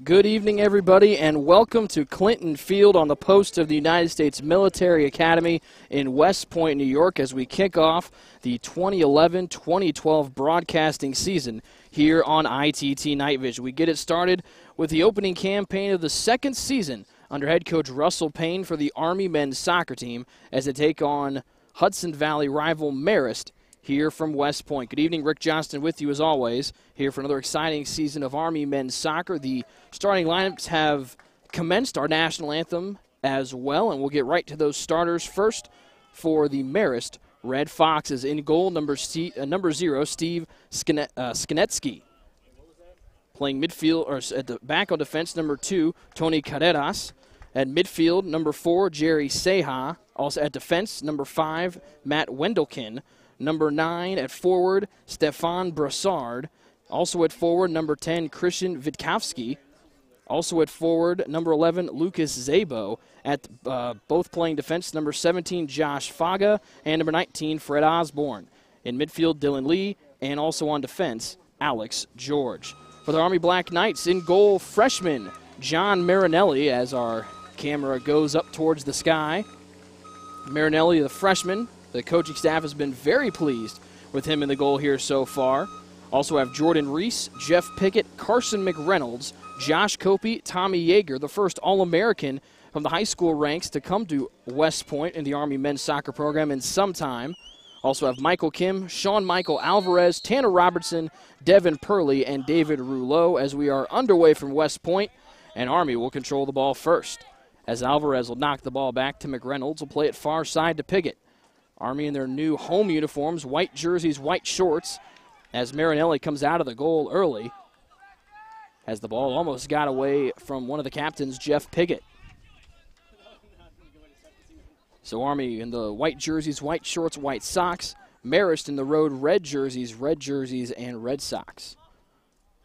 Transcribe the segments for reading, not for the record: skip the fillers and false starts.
Good evening, everybody, and welcome to Clinton Field on the post of the United States Military Academy in West Point, New York, as we kick off the 2011-2012 broadcasting season here on ITT Night Vision. We get it started with the opening campaign of the second season under head coach Russell Payne for the Army men's soccer team as they take on Hudson Valley rival Marist here from West Point. Good evening, Rick Johnston with you as always, here for another exciting season of Army men's soccer. The starting lineups have commenced our national anthem as well, and we'll get right to those starters first for the Marist Red Foxes. In goal, number 0, Steve Skinetsky. Playing midfield, or at the back on defense, number 2, Tony Carreras. At midfield, number 4, Jerry Seha. Also at defense, number 5, Matt Wendelkin. Number 9 at forward, Stephan Brossard. Also at forward, number 10, Christian Witkowski. Also at forward, number 11, Lucas Zabo. At both playing defense, number 17, Josh Faga, and number 19, Fred Osborne. In midfield, Dylan Lee, and also on defense, Alex George. For the Army Black Knights, in goal, freshman John Marinelli, as our camera goes up towards the sky. Marinelli, the freshman. The coaching staff has been very pleased with him in the goal here so far. Also have Jordan Reese, Jeff Pickett, Carson McReynolds, Josh Copey, Tommy Yeager, the first All-American from the high school ranks to come to West Point in the Army men's soccer program in some time. Also have Michael Kim, Sean Michael Alvarez, Tanner Robertson, Devin Purley, and David Rouleau as we are underway from West Point, and Army will control the ball first. As Alvarez will knock the ball back to McReynolds, will play it far side to Pickett. Army in their new home uniforms, white jerseys, white shorts, as Marinelli comes out of the goal early, as the ball almost got away from one of the captains, Jeff Piggott. So Army in the white jerseys, white shorts, white socks. Marist in the road, red jerseys, and red socks.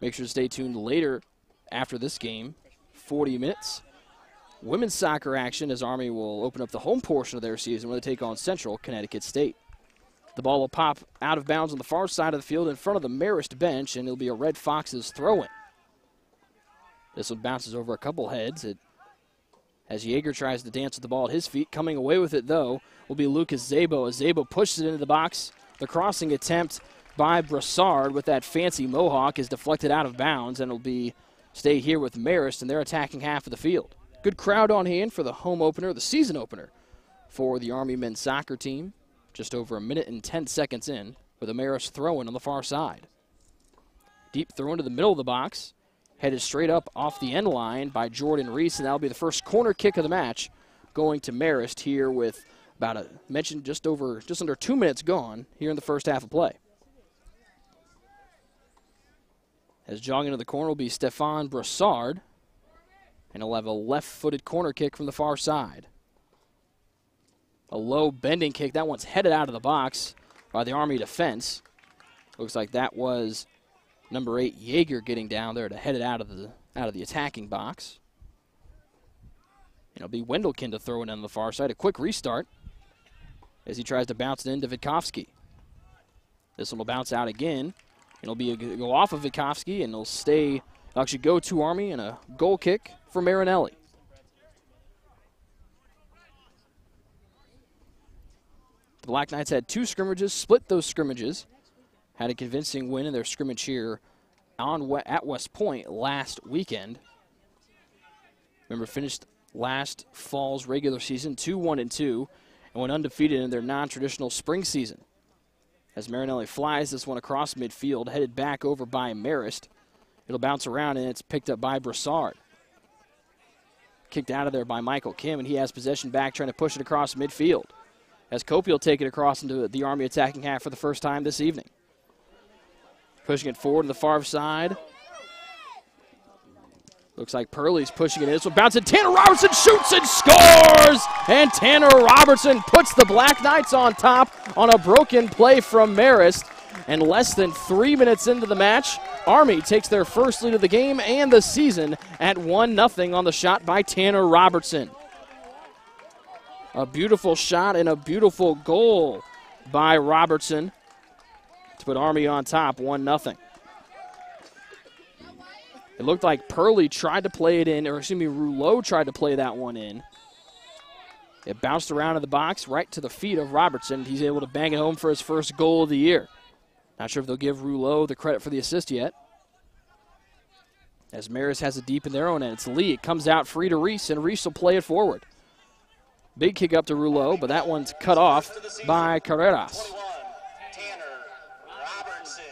Make sure to stay tuned later after this game, 40 minutes. Women's soccer action as Army will open up the home portion of their season when they take on Central Connecticut State. The ball will pop out of bounds on the far side of the field in front of the Marist bench, and it'll be a Red Foxes throw-in. This one bounces over a couple heads as Yeager tries to dance with the ball at his feet. Coming away with it, though, will be Lucas Zabo as Zabo pushes it into the box. The crossing attempt by Brossard with that fancy mohawk is deflected out of bounds, and it'll be stay here with Marist, and they're attacking half of the field. Good crowd on hand for the home opener, the season opener for the Army men's soccer team. Just over a minute and 10 seconds in with a Marist throw-in on the far side. Deep throw into the middle of the box. Headed straight up off the end line by Jordan Reese, and that'll be the first corner kick of the match going to Marist here with about just under 2 minutes gone here in the first half of play. As jogging to the corner will be Stephan Brossard. And he'll have a left-footed corner kick from the far side. A low bending kick. That one's headed out of the box by the Army defense. Looks like that was number 8, Yeager, getting down there to head it out of the attacking box. And it'll be Wendelkin to throw it on the far side. A quick restart as he tries to bounce it into Witkowski. This one will bounce out again. It'll go off of Witkowski, and it'll stay. Actually go to Army, and a goal kick for Marinelli. The Black Knights had 2 scrimmages, split those scrimmages, had a convincing win in their scrimmage here at West Point last weekend. Remember, finished last fall's regular season 2-1-2 and went undefeated in their non-traditional spring season. As Marinelli flies this one across midfield, headed back over by Marist. It'll bounce around, and it's picked up by Brossard. Kicked out of there by Michael Kim, and he has possession back, trying to push it across midfield. As Copey will take it across into the Army attacking half for the first time this evening. Pushing it forward to the far side. Looks like Purley's pushing it in. This one bounces. Tanner Robertson shoots and scores! And Tanner Robertson puts the Black Knights on top on a broken play from Marist. And less than 3 minutes into the match, Army takes their first lead of the game and the season at 1-0 on the shot by Tanner Robertson. A beautiful shot and a beautiful goal by Robertson to put Army on top 1-0. It looked like Purley tried to play it in, or excuse me, Rouleau tried to play that one in. It bounced around in the box right to the feet of Robertson. He's able to bang it home for his first goal of the year. Not sure if they'll give Rouleau the credit for the assist yet. As Marist has it deep in their own end. It's Lee. It comes out free to Reese, and Reese will play it forward. Big kick up to Rouleau, but that one's cut off by Carreras. 21, Tanner Robertson.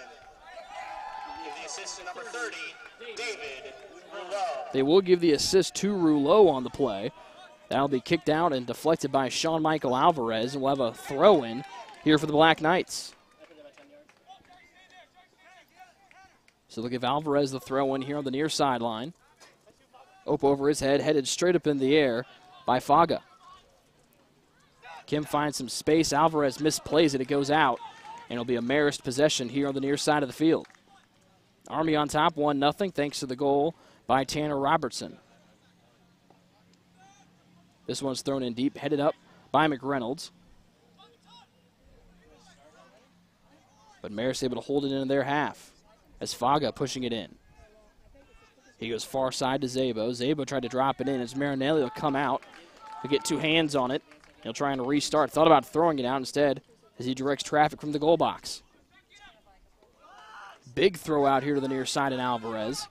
Give the assist to number 30, David Rouleau. They will give the assist to Rouleau on the play. That'll be kicked out and deflected by Sean Michael Alvarez, and we'll have a throw-in here for the Black Knights. So they'll give Alvarez the throw-in here on the near sideline. Ope over his head, headed straight up in the air by Faga. Kim finds some space. Alvarez misplays it. It goes out, and it'll be a Marist possession here on the near side of the field. Army on top, 1-0, thanks to the goal by Tanner Robertson. This one's thrown in deep, headed up by McReynolds. But Marist able to hold it in their half as Faga pushing it in. He goes far side to Zabo. Zabo tried to drop it in as Marinelli will come out. He'll get two hands on it. He'll try and restart. Thought about throwing it out instead as he directs traffic from the goal box. Big throw out here to the near side in Alvarez.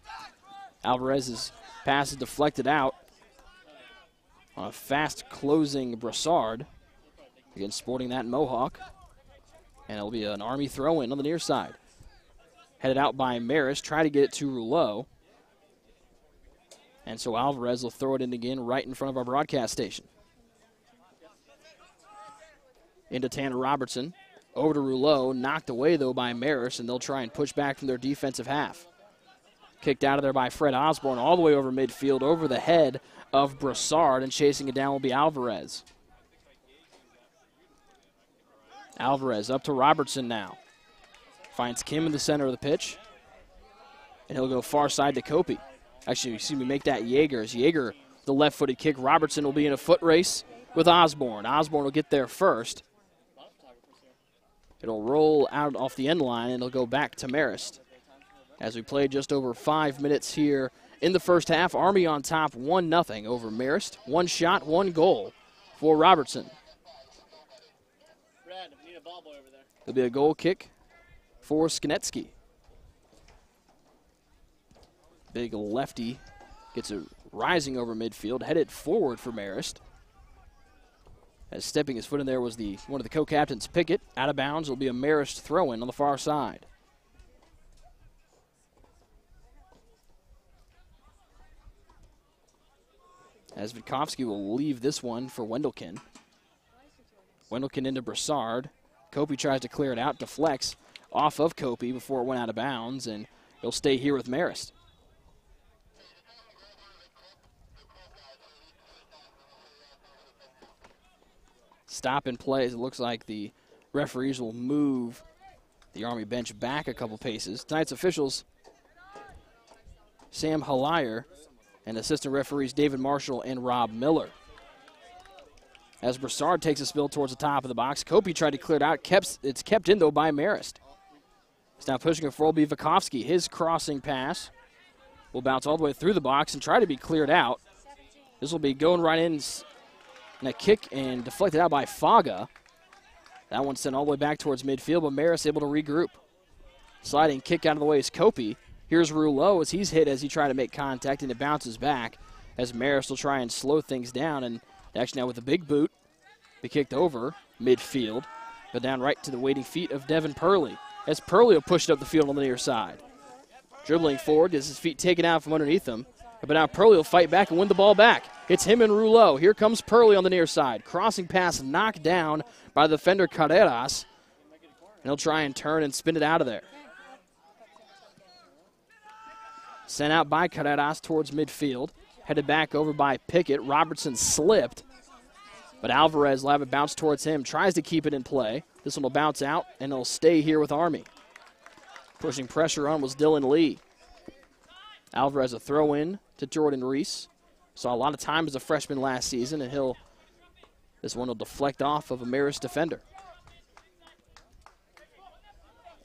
Alvarez's pass is deflected out on a fast closing Brossard. Again, sporting that Mohawk. And it'll be an Army throw in on the near side. Headed out by Marist. Try to get it to Rouleau. And so Alvarez will throw it in again right in front of our broadcast station. Into Tanner Robertson. Over to Rouleau. Knocked away, though, by Marist, and they'll try and push back from their defensive half. Kicked out of there by Fred Osborne all the way over midfield, over the head of Brossard, and chasing it down will be Alvarez. Alvarez up to Robertson now. Finds Kim in the center of the pitch. And he'll go far side to Kopi. Actually, excuse me, make that Yeager. As Yeager, the left-footed kick, Robertson will be in a foot race with Osborne. Osborne will get there first. It'll roll out off the end line, and it'll go back to Marist. As we play just over 5 minutes here in the first half, Army on top 1-0 over Marist. One shot, one goal for Robertson. Brad, we need a ball boy over there. There'll be a goal kick for Skonetsky. Big lefty gets it rising over midfield, headed forward for Marist. As stepping his foot in there was one of the co-captains, Pickett. Out of bounds will be a Marist throw-in on the far side. As Vitkovsky will leave this one for Wendelken. Wendelken into Brossard. Kopi tries to clear it out, deflects off of Kopi before it went out of bounds, and he'll stay here with Marist. Stop and play as it looks like the referees will move the Army bench back a couple paces. Tonight's officials, Sam Hallayer, and assistant referees David Marshall and Rob Miller. As Brossard takes a spill towards the top of the box, Kopi tried to clear it out. It's kept in, though, by Marist. He's now pushing it forward will be Vitkovsky. His crossing pass will bounce all the way through the box and try to be cleared out. This will be going right in. And a kick and deflected out by Faga. That one's sent all the way back towards midfield, but Marist able to regroup. Sliding kick out of the way is Kopi. Here's Rouleau as he's hit as he tried to make contact, and it bounces back as Marist will try and slow things down. And actually now with a big boot, be kicked over midfield, but down right to the waiting feet of Devin Purley. As Purley will push it up the field on the near side. Dribbling forward, gets his feet taken out from underneath him. But now Purley will fight back and win the ball back. It's him and Rouleau. Here comes Purley on the near side. Crossing pass knocked down by the defender Carreras. And he'll try and turn and spin it out of there. Sent out by Carreras towards midfield. Headed back over by Pickett. Robertson slipped. But Alvarez will have it bounce towards him. Tries to keep it in play. This one will bounce out and it'll stay here with Army. Pushing pressure on was Dylan Lee. Alvarez a throw in to Jordan Reese. Saw a lot of time as a freshman last season, and this one will deflect off of a Marist defender.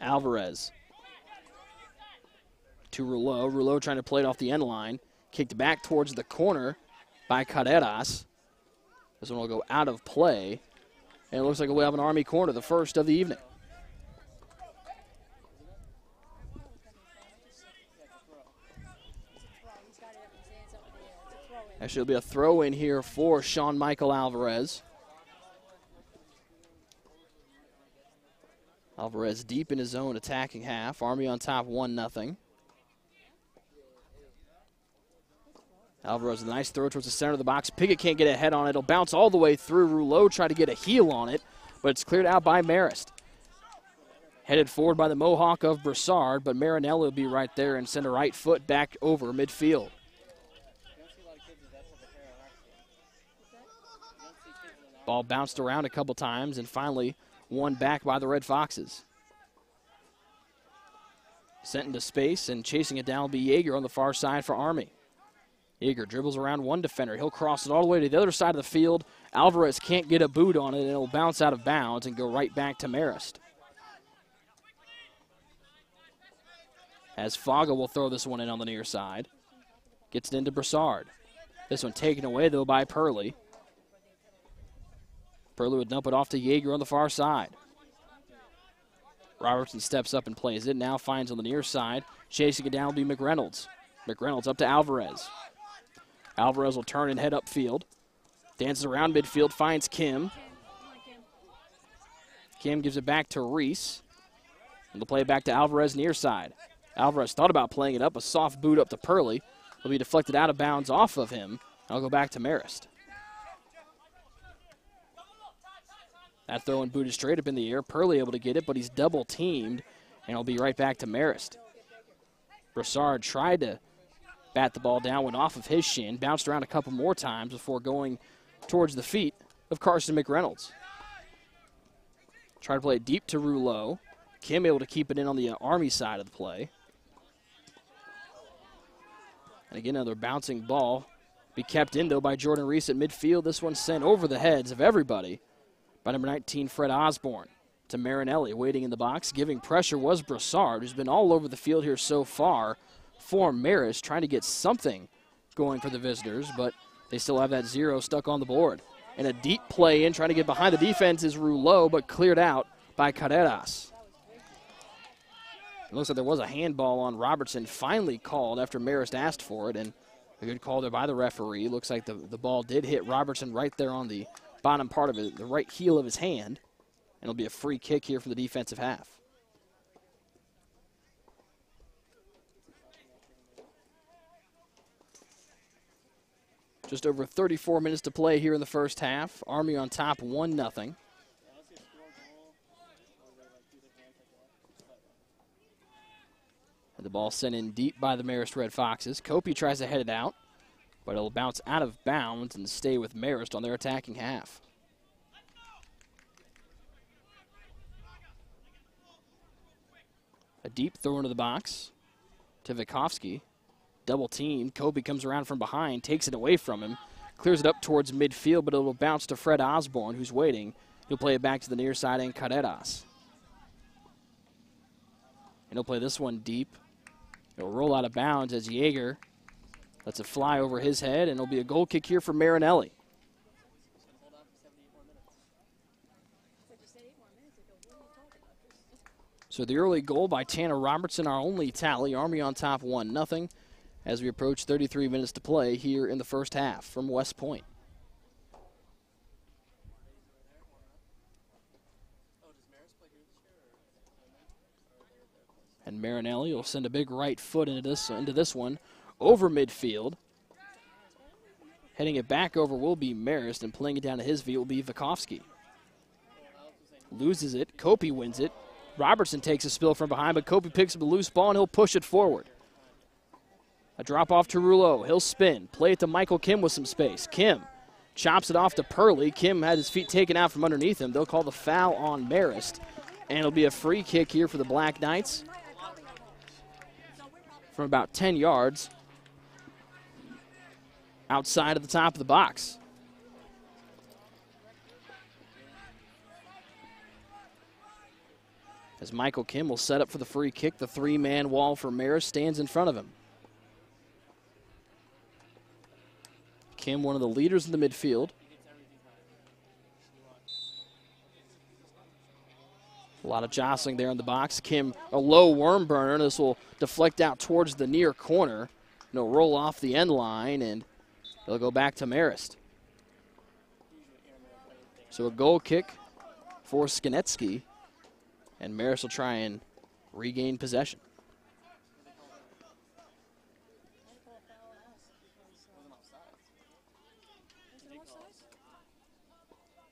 Alvarez to Rouleau. Rouleau trying to play it off the end line. Kicked back towards the corner by Carreras. This one will go out of play. And it looks like we'll have an Army corner, the first of the evening. Actually, it'll be a throw in here for Sean Michael Alvarez. Alvarez deep in his own attacking half. Army on top 1-0. Alvarez with a nice throw towards the center of the box. Piggott can't get a head on it. It'll bounce all the way through. Rouleau tried to get a heel on it, but it's cleared out by Marist. Headed forward by the Mohawk of Brossard, but Marinelli will be right there and send a right foot back over midfield. Ball bounced around a couple times and finally won back by the Red Foxes. Sent into space and chasing it down will be Yeager on the far side for Army. Yeager dribbles around one defender. He'll cross it all the way to the other side of the field. Alvarez can't get a boot on it, and it'll bounce out of bounds and go right back to Marist. As Faga will throw this one in on the near side. Gets it into Brossard. This one taken away, though, by Purley. Purley would dump it off to Yeager on the far side. Robertson steps up and plays it. Now finds on the near side. Chasing it down will be McReynolds. McReynolds up to Alvarez. Alvarez will turn and head upfield. Dances around midfield, finds Kim. Kim gives it back to Reese. And they'll play it back to Alvarez near side. Alvarez thought about playing it up. A soft boot up to Purley. Will be deflected out of bounds off of him. I'll go back to Marist. That throw and boot is straight up in the air. Purley able to get it, but he's double teamed, and it'll be right back to Marist. Brossard tried to bat the ball down, went off of his shin, bounced around a couple more times before going towards the feet of Carson McReynolds. Tried to play it deep to Rouleau. Kim able to keep it in on the Army side of the play. And again, another bouncing ball. Be kept in, though, by Jordan Reese at midfield. This one sent over the heads of everybody by number 19, Fred Osborne, to Marinelli. Waiting in the box, giving pressure was Brossard, who's been all over the field here so far for Marist, trying to get something going for the visitors, but they still have that 0 stuck on the board. And a deep play in, trying to get behind the defense is Rouleau, but cleared out by Carreras. It looks like there was a handball on Robertson, finally called after Marist asked for it, and a good call there by the referee. Looks like the ball did hit Robertson right there on the bottom part of it, the right heel of his hand. And it'll be a free kick here for the defensive half. Just over 34 minutes to play here in the first half. Army on top 1-0. The ball sent in deep by the Marist Red Foxes. Kopey tries to head it out, but it'll bounce out of bounds and stay with Marist on their attacking half. A deep throw into the box to Vikovsky. Double team. Kopey comes around from behind, takes it away from him, clears it up towards midfield, but it'll bounce to Fred Osborne, who's waiting. He'll play it back to the near side and Carreras. And he'll play this one deep. It'll roll out of bounds as Yeager lets it fly over his head, and it'll be a goal kick here for Marinelli. So the early goal by Tanner Robertson, our only tally. Army on top 1-0 as we approach 33 minutes to play here in the first half from West Point. And Marinelli will send a big right foot into this one over midfield. Heading it back over will be Marist, and playing it down to his feet will be Vikovsky. Loses it. Kopey wins it. Robertson takes a spill from behind, but Kopey picks up a loose ball, and he'll push it forward. A drop off to Rouleau. He'll spin. Play it to Michael Kim with some space. Kim chops it off to Purley. Kim had his feet taken out from underneath him. They'll call the foul on Marist, and it'll be a free kick here for the Black Knights from about 10 yards outside of the top of the box. As Michael Kim will set up for the free kick, the three-man wall for Marist stands in front of him. Kim, one of the leaders in the midfield. A lot of jostling there in the box. Kim, a low worm burner. This will deflect out towards the near corner. And it'll roll off the end line, and they'll go back to Marist. So a goal kick for Skinetsky, and Marist will try and regain possession.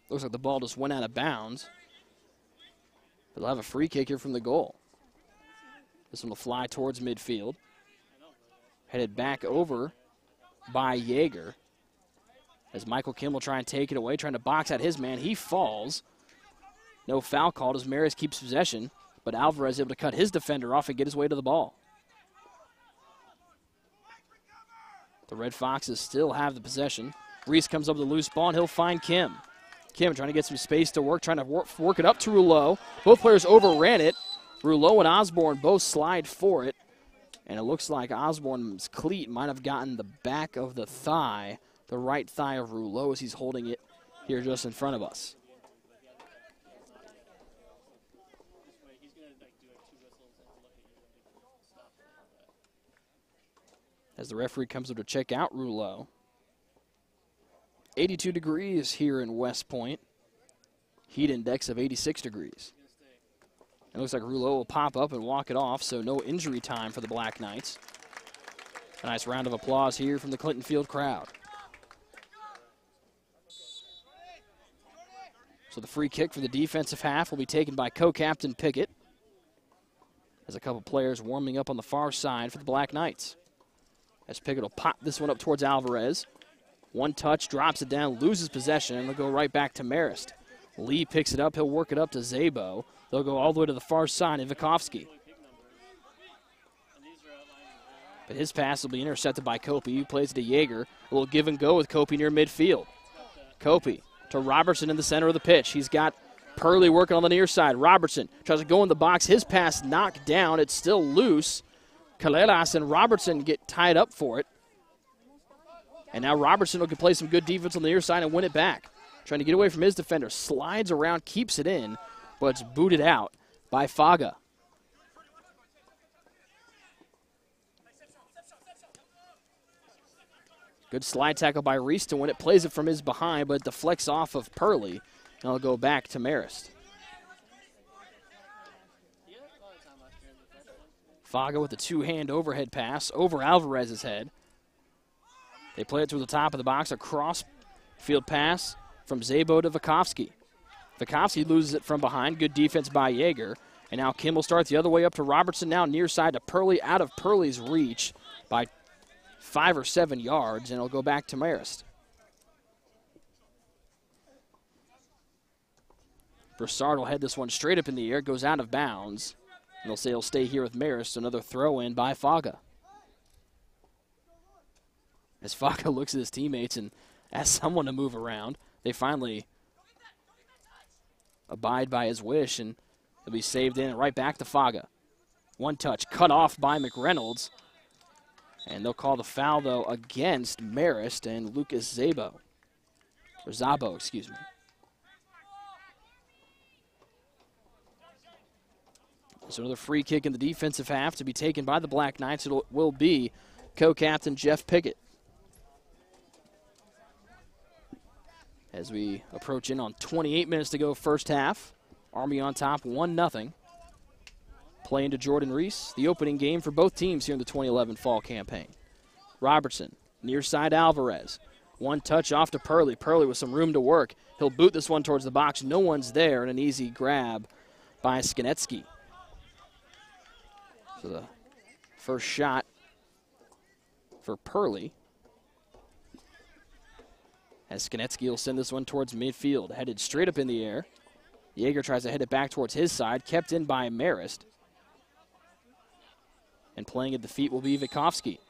Looks like the ball just went out of bounds. But they'll have a free kick here from the goal. This one will fly towards midfield. Headed back over by Yeager. As Michael Kim will try and take it away, trying to box out his man. He falls. No foul called as Marist keeps possession, but Alvarez able to cut his defender off and get his way to the ball. The Red Foxes still have the possession. Reese comes up with a loose ball, and he'll find Kim. Kim trying to get some space to work, trying to work it up to Rouleau. Both players overran it. Rouleau and Osborne both slide for it. And it looks like Osborne's cleat might have gotten the back of the thigh, the right thigh of Rouleau, as he's holding it here just in front of us. As the referee comes up to check out Rouleau. 82 degrees here in West Point. Heat index of 86 degrees. It looks like Rouleau will pop up and walk it off, so no injury time for the Black Knights. A nice round of applause here from the Clinton Field crowd. So the free kick for the defensive half will be taken by co-captain Pickett. As a couple players warming up on the far side for the Black Knights. As Pickett will pop this one up towards Alvarez. One touch, drops it down, loses possession, and they'll go right back to Marist. Lee picks it up. He'll work it up to Zabo. They'll go all the way to the far side of Vikovsky. But his pass will be intercepted by Kopey, who plays it to Yeager. A little give and go with Kopey near midfield. Kopey to Robertson in the center of the pitch. He's got Purley working on the near side. Robertson tries to go in the box. His pass knocked down. It's still loose. Kalelas and Robertson get tied up for it. And now Robertson can play some good defense on the near side and win it back. Trying to get away from his defender. Slides around, keeps it in, but it's booted out by Faga. Good slide tackle by Reese to win it. Plays it from his behind, but it deflects off of Purley. And it'll go back to Marist. Faga with a two-hand overhead pass over Alvarez's head. They play it to the top of the box. A cross-field pass from Zabo to Vikovsky. Vikovsky loses it from behind. Good defense by Yeager. And now Kim will start the other way up to Robertson. Now near side to Purley. Out of Purley's reach by 5 or 7 yards. And it'll go back to Marist. Brossard will head this one straight up in the air. Goes out of bounds. And they'll say he'll stay here with Marist. Another throw in by Faga. As Faga looks at his teammates and asks someone to move around, they finally abide by his wish, and he'll be saved in and right back to Faga. One touch, cut off by McReynolds. And they'll call the foul, though, against Marist and Lucas Zabo. Or Zabo, excuse me. So another free kick in the defensive half to be taken by the Black Knights. It will be co-captain Jeff Pickett. As we approach in on 28 minutes to go first half. Army on top, 1-0. Playing to Jordan Reese, the opening game for both teams here in the 2011 fall campaign. Robertson, near side Alvarez. One touch off to Purley. Purley with some room to work. He'll boot this one towards the box. No one's there, and an easy grab by Skinetsky. So the first shot for Purley. As Skinetsky will send this one towards midfield. Headed straight up in the air. Yeager tries to head it back towards his side. Kept in by Marist. And playing at the feet will be Vikovsky.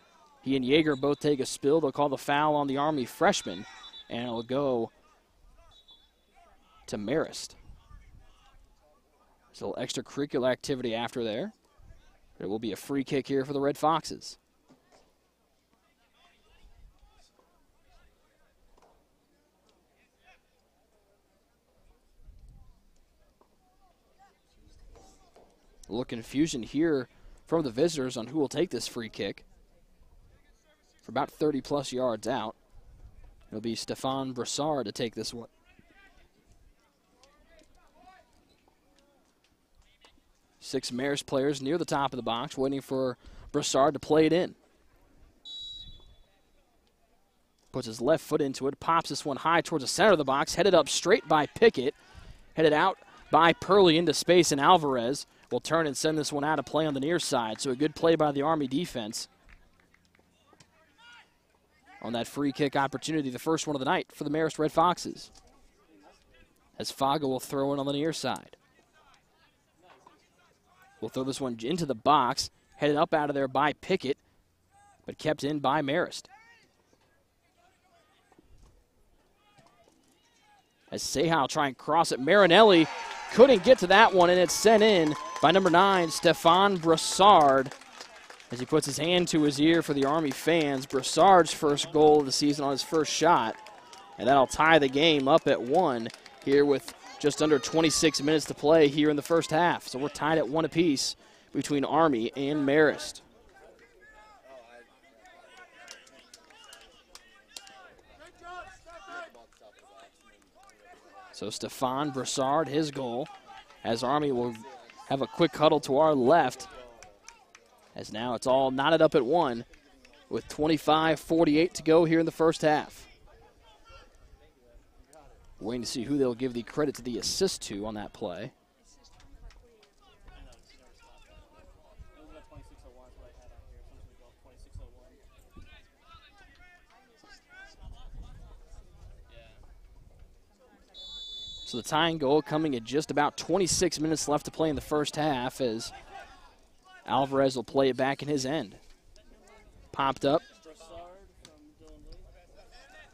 He and Yeager both take a spill. They'll call the foul on the Army freshman. And it'll go to Marist. There's a little extracurricular activity after there. There will be a free kick here for the Red Foxes. A little confusion here from the visitors on who will take this free kick. For about 30-plus yards out, it'll be Stephan Brossard to take this one. 6 Marist players near the top of the box waiting for Brossard to play it in. Puts his left foot into it, pops this one high towards the center of the box, headed up straight by Pickett, headed out by Purley into space, and Alvarez will turn and send this one out of play on the near side. So a good play by the Army defense on that free kick opportunity, the first one of the night for the Marist Red Foxes. As Faga will throw it on the near side. We'll throw this one into the box, headed up out of there by Pickett, but kept in by Marist. As Sehal try and cross it, Marinelli couldn't get to that one, and it's sent in by number 9, Stephan Brossard, as he puts his hand to his ear for the Army fans. Brossard's first goal of the season on his first shot, and that'll tie the game up at 1 here with just under 26 minutes to play here in the first half. So we're tied at 1 apiece between Army and Marist. So Stephan Brossard, his goal, as Army will have a quick huddle to our left, as now it's all knotted up at 1 with 25:48 to go here in the first half. Waiting to see who they'll give the credit to the assist to on that play. So the tying goal coming at just about 26 minutes left to play in the first half, as Alvarez will play it back in his end. Popped up.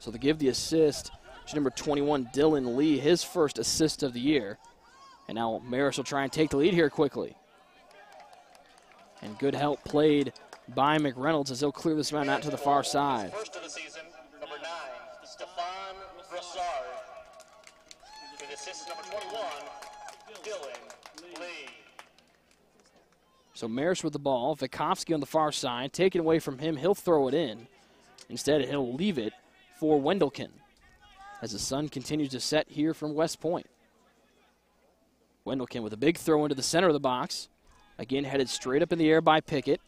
So to give the assist to number 21, Dylan Lee, his first assist of the year. And now Marist will try and take the lead here quickly. And good help played by McReynolds as he'll clear this man out to the far side. First of the season, number 9, Stephan Brossard. With assist number 21, Dylan Lee. So Marist with the ball. Vikovsky on the far side. Taken away from him, he'll throw it in. Instead, he'll leave it for Wendelken, as the sun continues to set here from West Point. Wendelken with a big throw into the center of the box. Again, headed straight up in the air by Pickett.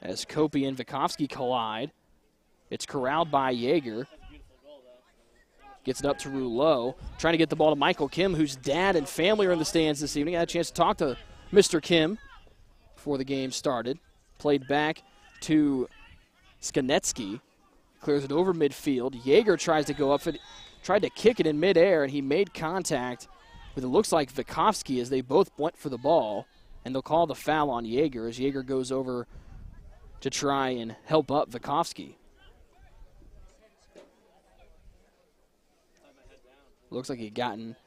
As Kopi and Vikovsky collide, it's corralled by Yeager. Gets it up to Rouleau, trying to get the ball to Michael Kim, whose dad and family are in the stands this evening. I had a chance to talk to Mr. Kim before the game started. Played back to Skanetsky. Clears it over midfield. Yeager tries to go up, tried to kick it in midair, and he made contact with, it looks like, Vikovsky as they both went for the ball. And they'll call the foul on Yeager as Yeager goes over to try and help up Vikovsky. Looks like he gotten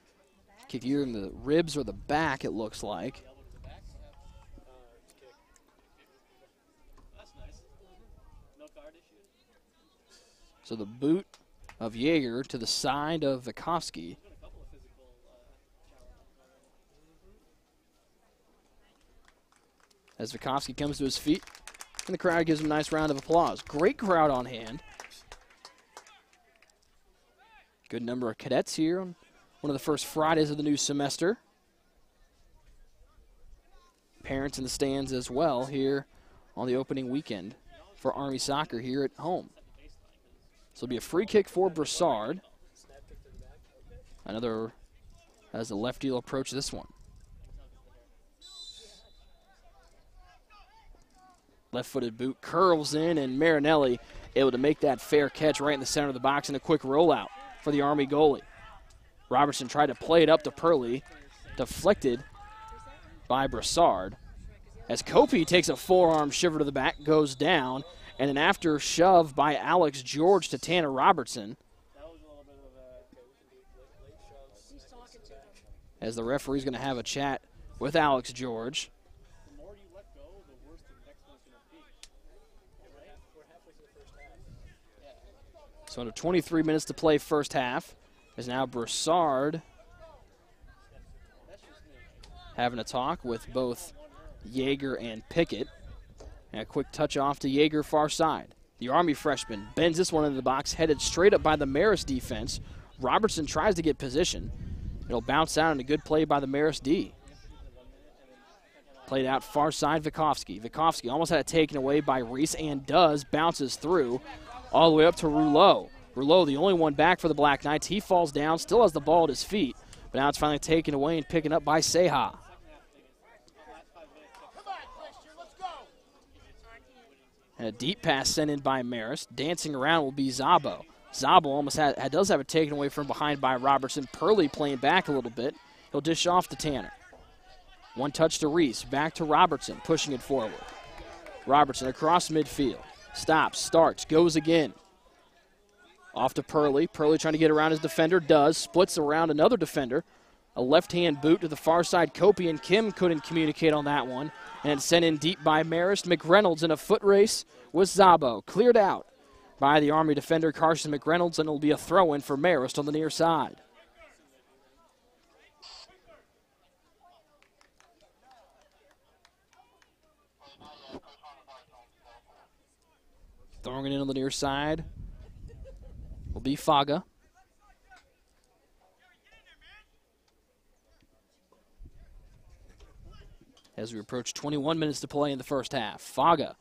kicked either in the ribs or the back, it looks like. So the boot of Yeager to the side of Vikovsky. As Vikovsky comes to his feet, and the crowd gives him a nice round of applause. Great crowd on hand. Good number of cadets here on one of the first Fridays of the new semester. Parents in the stands as well here on the opening weekend for Army soccer here at home. So it'll be a free kick for Brossard. Another, as the lefty will approach this one. Left-footed boot curls in, and Marinelli able to make that fair catch right in the center of the box and a quick rollout for the Army goalie. Robertson tried to play it up to Purley, deflected by Brossard. As Kopi takes a forearm shiver to the back, goes down, and an after shove by Alex George to Tanner Robertson. as the referee's going to have a chat with Alex George. The more you let go, the worse the next one's going to be. Right? We're halfway through the first half. So under 23 minutes to play first half, is now Brossard having a talk with both Yeager and Pickett. And a quick touch off to Yeager far side. The Army freshman bends this one into the box, headed straight up by the Marist defense. Robertson tries to get position. It'll bounce out in a good play by the Marist D. Played out far side, Vikovsky. Vikovsky almost had it taken away by Reese and does. Bounces through all the way up to Rouleau. Rouleau, the only one back for the Black Knights. He falls down, still has the ball at his feet, but now it's finally taken away and picking up by Seha. And a deep pass sent in by Marist. Dancing around will be Szabo. Szabo almost does have it taken away from behind by Robertson. Purley playing back a little bit. He'll dish off to Tanner. One touch to Reese. Back to Robertson, pushing it forward. Robertson across midfield. Stops, starts, goes again. Off to Purley. Purley trying to get around his defender. Does. Splits around another defender. A left-hand boot to the far side. Kopi and Kim couldn't communicate on that one. And sent in deep by Marist. McReynolds in a foot race with Szabo. Cleared out by the Army defender Carson McReynolds, and it'll be a throw-in for Marist on the near side. Throwing it in on the near side will be Faga. As we approach 21 minutes to play in the first half. Faga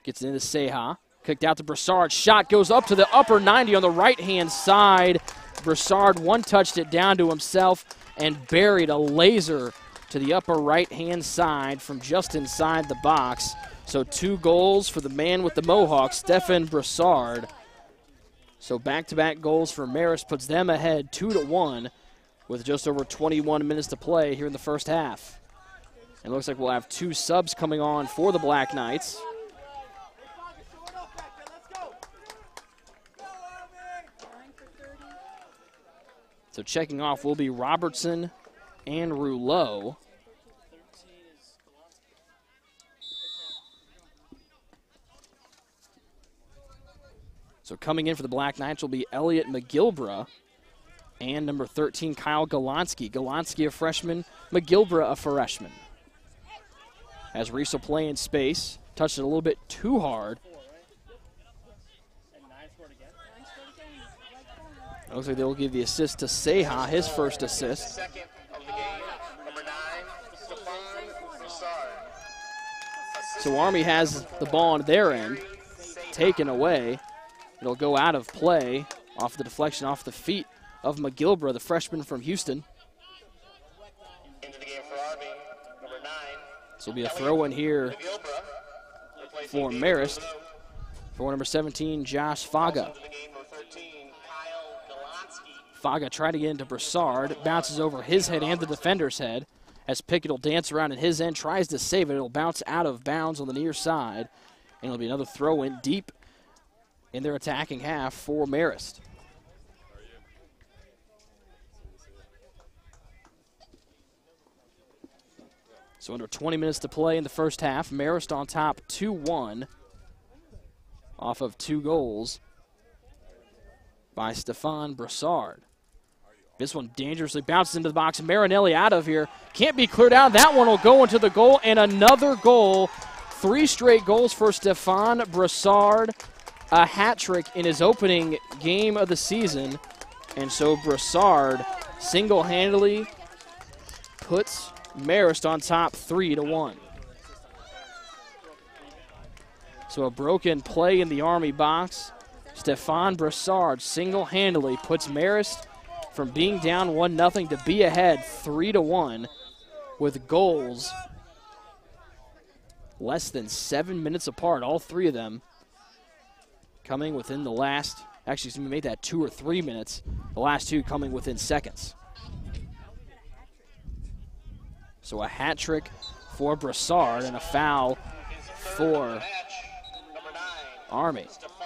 gets it into Seha. Kicked out to Brossard. Shot goes up to the upper 90 on the right-hand side. Brossard one-touched it down to himself and buried a laser to the upper right-hand side from just inside the box. So 2 goals for the man with the Mohawk, Stephan Brossard. So back-to-back goals for Marist puts them ahead 2-1 with just over 21 minutes to play here in the first half. It looks like we'll have 2 subs coming on for the Black Knights. So checking off will be Robertson and Rouleau. So coming in for the Black Knights will be Elliot McGilbra and number 13, Kyle Golonsky. Golonsky, a freshman, McGilbra, a freshman. As Reese will play in space, touched it a little bit too hard. It looks like they'll give the assist to Seha, his first assist. Second of the game, number 9, Stephan Brossard. So Army has the ball on their end, taken away. It'll go out of play off the deflection off the feet of McGilbra, the freshman from Houston. Into the game for Army, number 9. This will be a throw in here for Marist for number 17, Josh Faga. Faga tried to get into Brossard, bounces over his head and the defender's head as Pickett will dance around at his end, tries to save it. It'll bounce out of bounds on the near side, and it'll be another throw in deep in their attacking half for Marist. So under 20 minutes to play in the first half. Marist on top 2-1 off of 2 goals by Stephan Brossard. This one dangerously bounces into the box. Marinelli out of here. Can't be cleared out. That one will go into the goal, and another goal. 3 straight goals for Stephan Brossard. A hat trick in his opening game of the season. And so Brossard single-handedly puts Marist on top 3-1. So a broken play in the Army box. Stephan Brossard single-handedly puts Marist from being down 1-0 to be ahead 3-1 with goals less than 7 minutes apart, all 3 of them coming within the last, actually we made that 2 or 3 minutes, the last 2 coming within seconds. So a hat trick for Brossard and a foul for Army. Stephan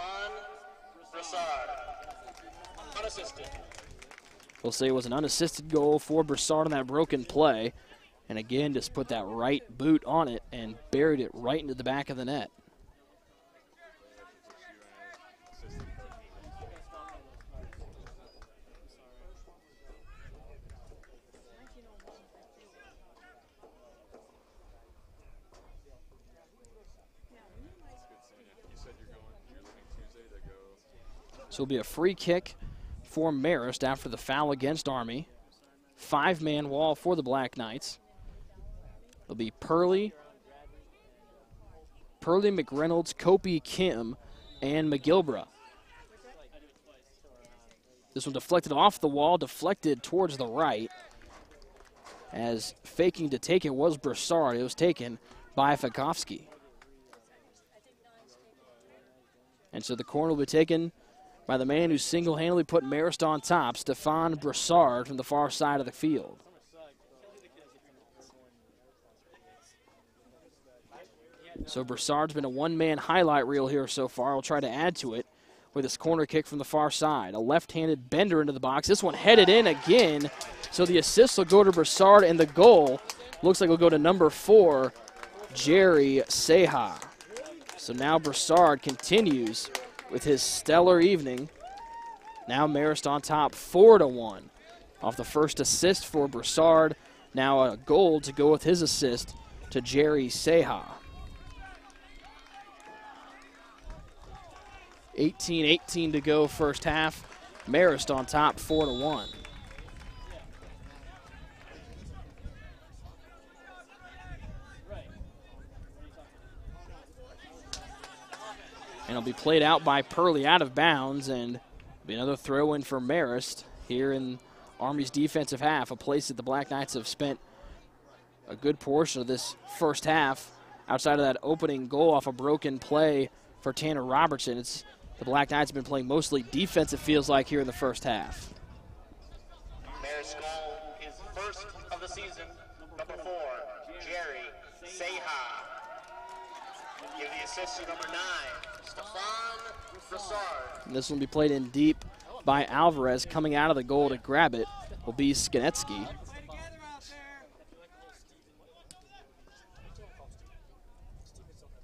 Brossard, unassisted. We'll say it was an unassisted goal for Brossard on that broken play. And again, just put that right boot on it and buried it right into the back of the net. So it'll be a free kick for Marist after the foul against Army. 5-man wall for the Black Knights. It'll be Purley, McReynolds, Copey, Kim, and McGilbra. This one deflected off the wall, deflected towards the right. As faking to take it was Brossard. It was taken by Fakovsky. And so the corner will be taken by the man who single-handedly put Marist on top, Stephan Brossard, from the far side of the field. So Brossard's been a one-man highlight reel here so far. We'll try to add to it with this corner kick from the far side. A left-handed bender into the box. This one headed in again. So the assist will go to Brossard, and the goal looks like it'll go to number 4, Jerry Seha. So now Brossard continues with his stellar evening. Now Marist on top, 4-1. Off the first assist for Brossard. Now a goal to go with his assist to Jerry Seha. 18-18 to go first half. Marist on top, 4-1. And it'll be played out by Purley out of bounds, and be another throw in for Marist here in Army's defensive half, a place that the Black Knights have spent a good portion of this first half. Outside of that opening goal off a broken play for Tanner Robertson, it's the Black Knights have been playing mostly defensive, feels like, here in the first half. Marist's goal is first of the season, number 4, Jerry Seha. Give the assist to number 9, Stephan Brossard. And this one will be played in deep by Alvarez. Coming out of the goal to grab it will be Skanetsky.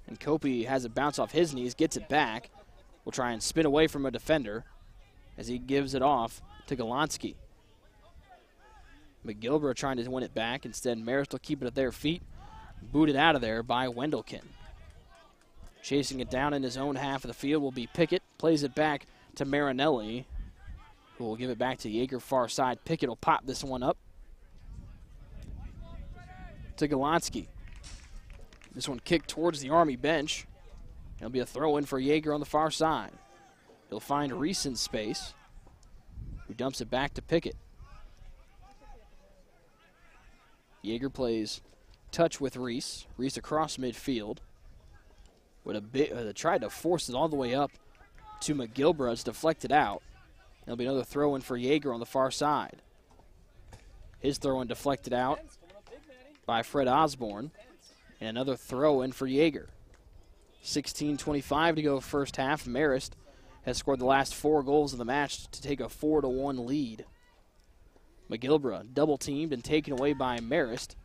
And Copey has it bounce off his knees, gets it back. Will try and spin away from a defender as he gives it off to Golonsky. McGilbra trying to win it back. Instead, Marist will keep it at their feet. Booted out of there by Wendelken. Chasing it down in his own half of the field will be Pickett. Plays it back to Marinelli, who will give it back to Yeager far side. Pickett will pop this one up to Golonsky. This one kicked towards the Army bench. It'll be a throw-in for Yeager on the far side. He'll find Reese in space, who dumps it back to Pickett. Yeager plays touch with Reese. Reese across midfield. With a bit, tried to force it all the way up to McGilbra. It's deflected out. There'll be another throw-in for Yeager on the far side. His throw-in deflected out by Fred Osborne. And another throw-in for Yeager. 16:25 to go first half. Marist has scored the last 4 goals of the match to take a 4-1 lead. McGilbra double-teamed and taken away by Marist.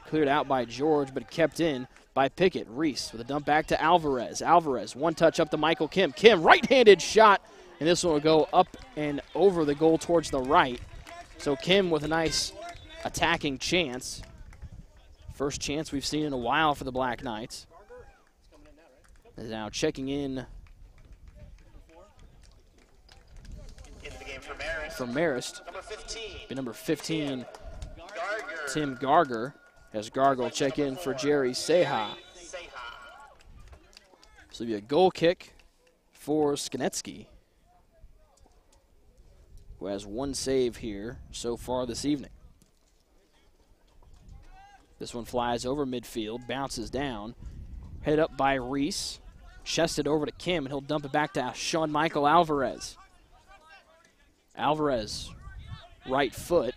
Cleared out by George, but kept in by Pickett. Reese with a dump back to Alvarez. Alvarez, one touch up to Michael Kim. Kim, right-handed shot, and this one will go up and over the goal towards the right. So Kim with a nice attacking chance. First chance we've seen in a while for the Black Knights. Is now checking in the game for Marist. From Marist. Number 15. Be number 15, Garger. Tim Garger. As Garger will check in for Jerry Seha. So it'll be a goal kick for Skanetsky, who has 1 save here so far this evening. This one flies over midfield, bounces down, head up by Reese, chested over to Kim, and he'll dump it back to Sean Michael Alvarez. Alvarez, right foot.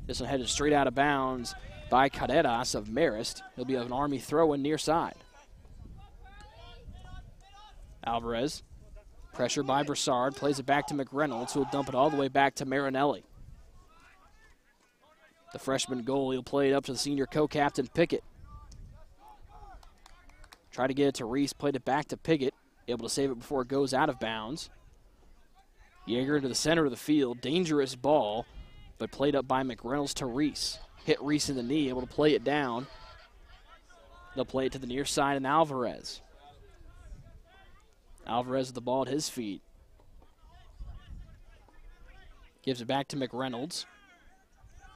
This one headed straight out of bounds by Carreras of Marist. He'll be an Army throw-in near side. Alvarez Pressure by Brossard, plays it back to McReynolds, who will dump it all the way back to Marinelli. The freshman goalie will play it up to the senior co-captain Pickett. Try to get it to Reese, played it back to Pickett, able to save it before it goes out of bounds. Yeager into the center of the field, dangerous ball, but played up by McReynolds to Reese. Hit Reese in the knee, able to play it down. They'll play it to the near side and Alvarez. Alvarez with the ball at his feet. Gives it back to McReynolds.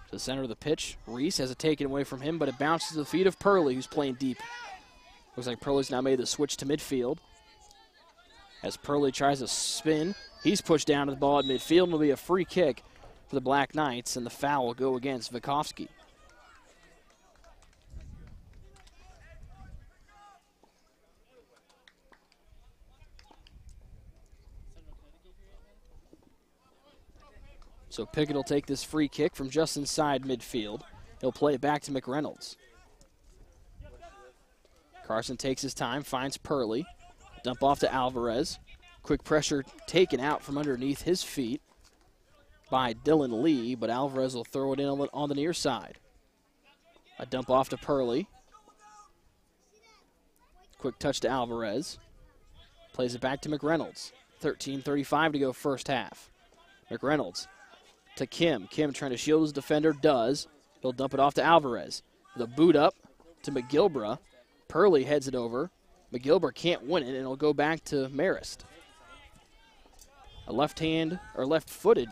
To the center of the pitch. Reese has it taken away from him, but it bounces to the feet of Purley, who's playing deep. Looks like Purley's now made the switch to midfield. As Purley tries to spin, he's pushed down to the ball at midfield, and it'll be a free kick for the Black Knights, and the foul will go against Vikovsky. So Pickett will take this free kick from just inside midfield. He'll play it back to McReynolds. Carson takes his time, finds Purley. Dump off to Alvarez. Quick pressure taken out from underneath his feet by Dylan Lee, but Alvarez will throw it in on the near side. A dump off to Purley. Quick touch to Alvarez. Plays it back to McReynolds. 13:35 to go first half. McReynolds to Kim. Kim trying to shield his defender, does. He'll dump it off to Alvarez. The boot up to McGilbra. Purley heads it over. McGilbra can't win it, and it'll go back to Marist. A left-footed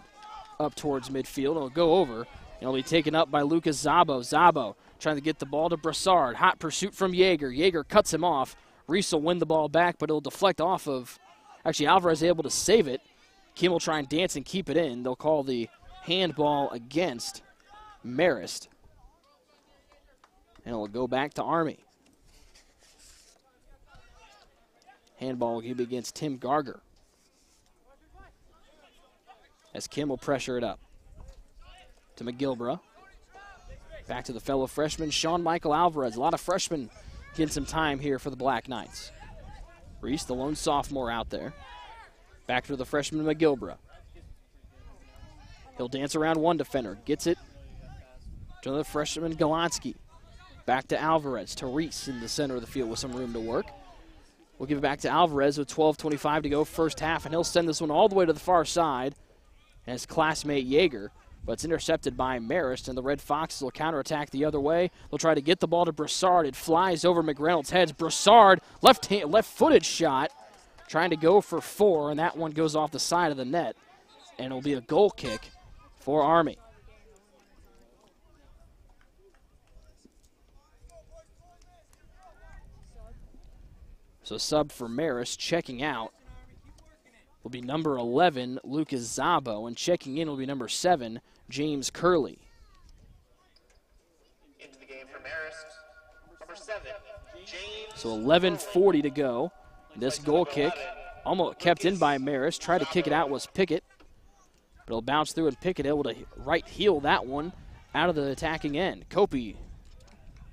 up towards midfield. It'll go over, and it'll be taken up by Lucas Zabo. Zabo trying to get the ball to Brossard. Hot pursuit from Yeager. Yeager cuts him off. Reese will win the ball back, but it'll deflect off of. Actually, Alvarez able to save it. Kim will try and dance and keep it in. They'll call the handball against Marist. And it'll go back to Army. Handball will be against Tim Garger. As Kim will pressure it up. To McGilbra. Back to the fellow freshman, Sean Michael Alvarez. A lot of freshmen getting some time here for the Black Knights. Reese, the lone sophomore out there. Back to the freshman McGilbra. He'll dance around one defender. Gets it to the freshman Galansky. Back to Alvarez, to Reese in the center of the field with some room to work. We'll give it back to Alvarez with 12:25 to go first half, and he'll send this one all the way to the far side. And his classmate Yeager, but it's intercepted by Marist, and the Red Foxes will counterattack the other way. They'll try to get the ball to Brossard. It flies over McReynolds' heads. Brossard, left-footed shot, trying to go for 4, and that one goes off the side of the net, and it'll be a goal kick for Army. So sub for Marist, checking out will be number 11, Lucas Zabo, and checking in will be number 7, James Curley. Into the game for Marist, number 7, James. So 11:40 to go. This goal kick almost kept in by Marist. Tried to kick it out was Pickett, but it'll bounce through, and Pickett able to right heel that one out of the attacking end. Kopi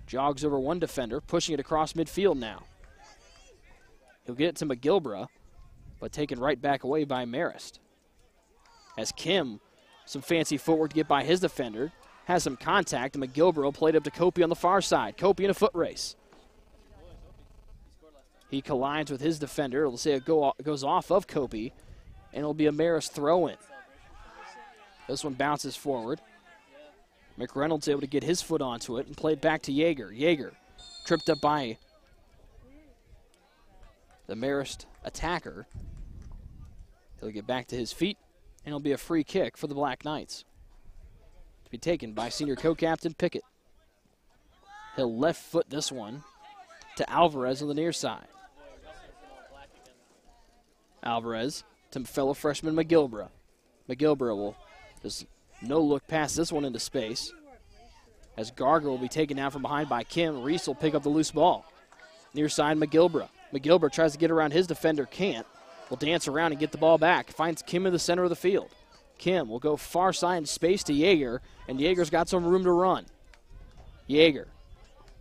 jogs over one defender, pushing it across midfield now. He'll get it to McGilbra, but taken right back away by Marist. As Kim, some fancy footwork to get by his defender, has some contact, and McGilbra played up to Kopi on the far side. Kopi in a foot race. He collides with his defender. It'll say it goes off of Kopi, and it'll be a Marist throw-in. This one bounces forward. McReynolds able to get his foot onto it and play it back to Yeager. Yeager tripped up by the Marist attacker. He'll get back to his feet, and it'll be a free kick for the Black Knights to be taken by senior co-captain Pickett. He'll left foot this one to Alvarez on the near side. Alvarez to fellow freshman McGilbra. McGilbra will just no look past this one into space. As Garger will be taken down from behind by Kim. Reese will pick up the loose ball. Near side McGilbra. McGilbra tries to get around his defender, can't. Will dance around and get the ball back. Finds Kim in the center of the field. Kim will go far side in space to Yeager, and Yeager's got some room to run. Yeager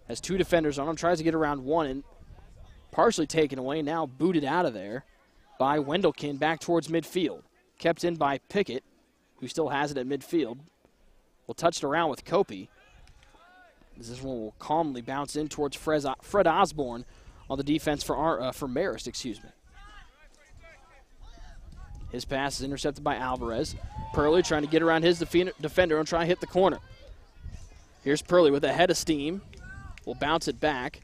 has two defenders on him, tries to get around one, and partially taken away, now booted out of there by Wendelken back towards midfield. Kept in by Pickett, who still has it at midfield. Will touch it around with Kopi. This one will calmly bounce in towards Fred Osborne on the defense for Marist, excuse me. His pass is intercepted by Alvarez. Purley trying to get around his defender and try to hit the corner. Here's Purley with a head of steam. Will bounce it back.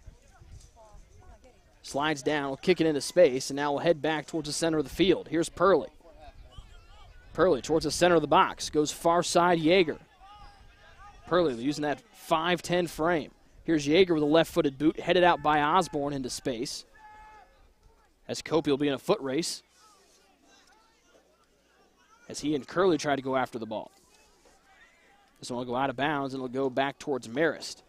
Slides down, will kick it into space, and now will head back towards the center of the field. Here's Purley. Purley towards the center of the box. Goes far side, Yeager. Purley using that 5'10" frame. Here's Yeager with a left-footed boot, headed out by Osborne into space. As Kopi will be in a foot race. As he and Curley try to go after the ball. This one will go out of bounds, and it'll go back towards Marist.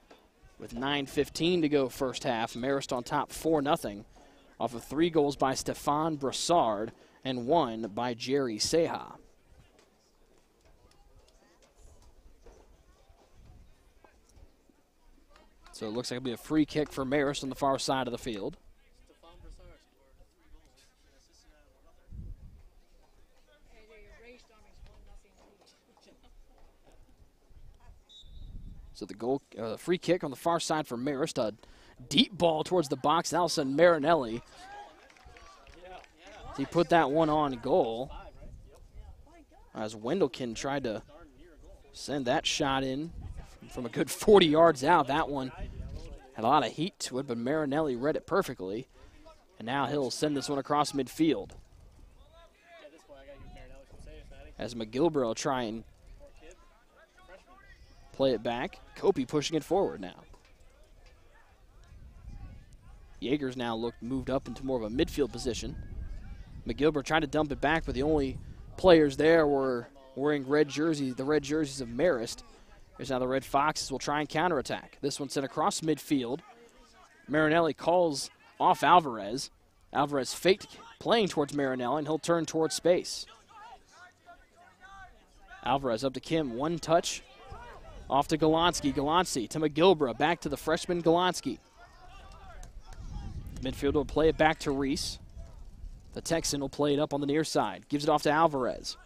With 9:15 to go first half, Marist on top 4-0 off of 3 goals by Stephan Brossard and 1 by Jerry Seha. So it looks like it'll be a free kick for Marist on the far side of the field. So the goal, free kick on the far side for Marist. A deep ball towards the box. Now send Marinelli. He put that one on goal. As Wendelken tried to send that shot in from a good 40 yards out. That one had a lot of heat to it, but Marinelli read it perfectly. And now he'll send this one across midfield. As McGilbert will try and play it back. Kopi pushing it forward now. Yeager's now moved up into more of a midfield position. McGilbert tried to dump it back, but the only players there were wearing the red jerseys of Marist. Here's now the Red Foxes will try and counterattack. This one sent across midfield. Marinelli calls off Alvarez. Alvarez faked playing towards Marinelli, and he'll turn towards space. Alvarez up to Kim, one touch. Off to Golonsky. Golonsky to McGilbert. Back to the freshman Golonsky. Midfield will play it back to Reese. The Texan will play it up on the near side. Gives it off to Alvarez.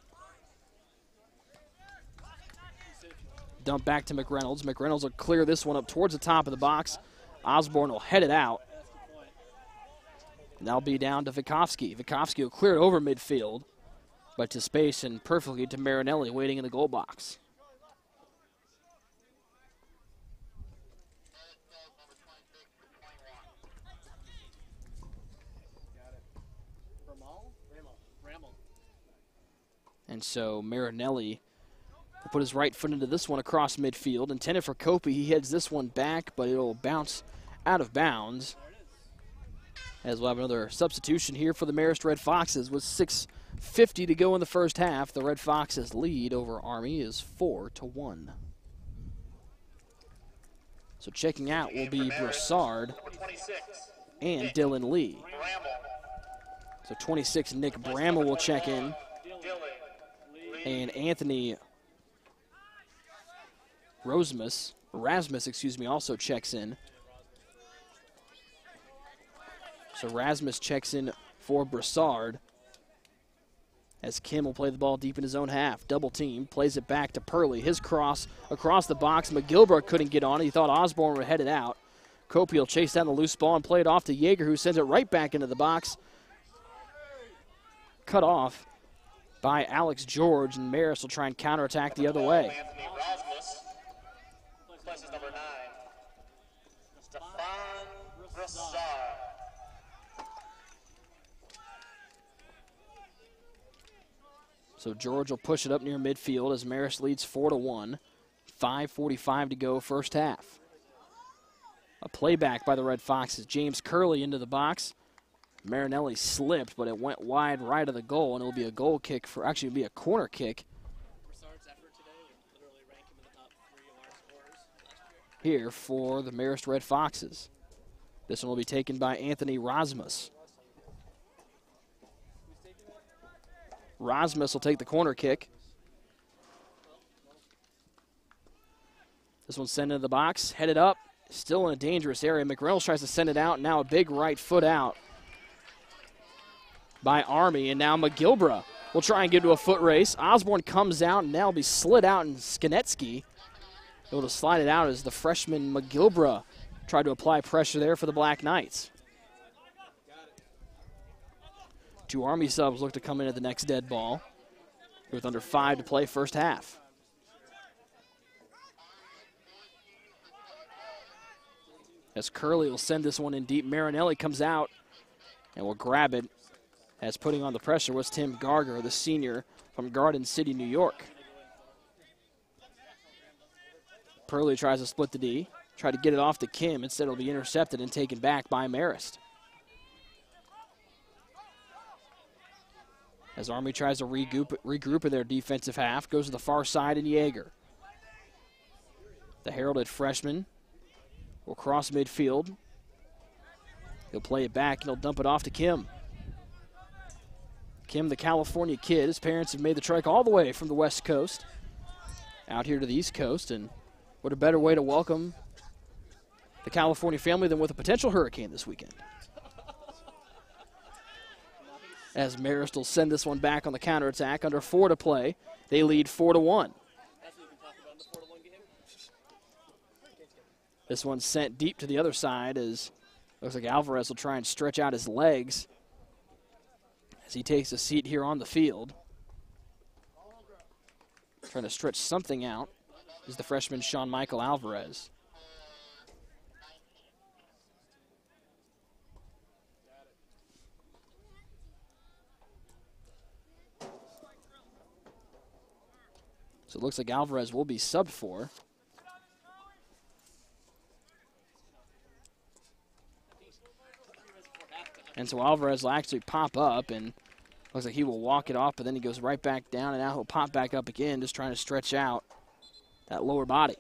Dump back to McReynolds. McReynolds will clear this one up towards the top of the box. Osborne will head it out. And that'll be down to Vikovsky. Vikovsky will clear it over midfield, but to space and perfectly to Marinelli waiting in the goal box. And so Marinelli will put his right foot into this one across midfield. Intended for Kopi. He heads this one back, but it'll bounce out of bounds. As we'll have another substitution here for the Marist Red Foxes with 6:50 to go in the first half. The Red Foxes lead over Army is 4-1. So checking out will be Brossard and Dylan Lee. So 26 Nick Bramall will check in. And Anthony Rasmus, also checks in. So Rasmus checks in for Brossard. As Kim will play the ball deep in his own half. Double team, plays it back to Purley. His cross across the box. McGilbert couldn't get on it. He thought Osborne would head it out. Kopi will chase down the loose ball and play it off to Yeager, who sends it right back into the box. Cut off by Alex George, and Marist will try and counterattack the other way. Anthony Rasmus, places number 9, Stephan Brossard. So George will push it up near midfield as Marist leads 4-1. 5:45 to go first half. A playback by the Red Foxes. James Curley into the box. Marinelli slipped, but it went wide right of the goal, and it'll be a goal kick for, actually it'll be a corner kick. Brossard's effort today would literally rank him in the top 3 of our scorers last year. Here for the Marist Red Foxes. This one will be taken by Anthony Rasmus. Rasmus will take the corner kick. This one's sent into the box, headed up, still in a dangerous area. McReynolds tries to send it out, now a big right foot out. by Army, and now McGilbra will try and get to a foot race. Osborne comes out, and now will be slid out, and Skanetsky able to slide it out as the freshman McGilbra tried to apply pressure there for the Black Knights. 2 Army subs look to come in at the next dead ball with under 5 to play first half. As Curley will send this one in deep, Marinelli comes out and will grab it. As putting on the pressure was Tim Garger, the senior from Garden City, New York. Purley tries to split the D, try to get it off to Kim. Instead, it'll be intercepted and taken back by Marist. As Army tries to regroup in their defensive half, goes to the far side in Yeager. The heralded freshman will cross midfield. He'll play it back and he'll dump it off to Kim. Kim, the California kid, his parents have made the trek all the way from the West Coast out here to the East Coast, and what a better way to welcome the California family than with a potential hurricane this weekend. As Marist will send this one back on the counterattack, under 4 to play. They lead 4-1. This one's sent deep to the other side as looks like Alvarez will try and stretch out his legs as he takes a seat here on the field. Trying to stretch something out is the freshman Sean Michael Alvarez. So it looks like Alvarez will be subbed for. And so Alvarez will actually pop up, and looks like he will walk it off, but then he goes right back down, and now he'll pop back up again, just trying to stretch out that lower body.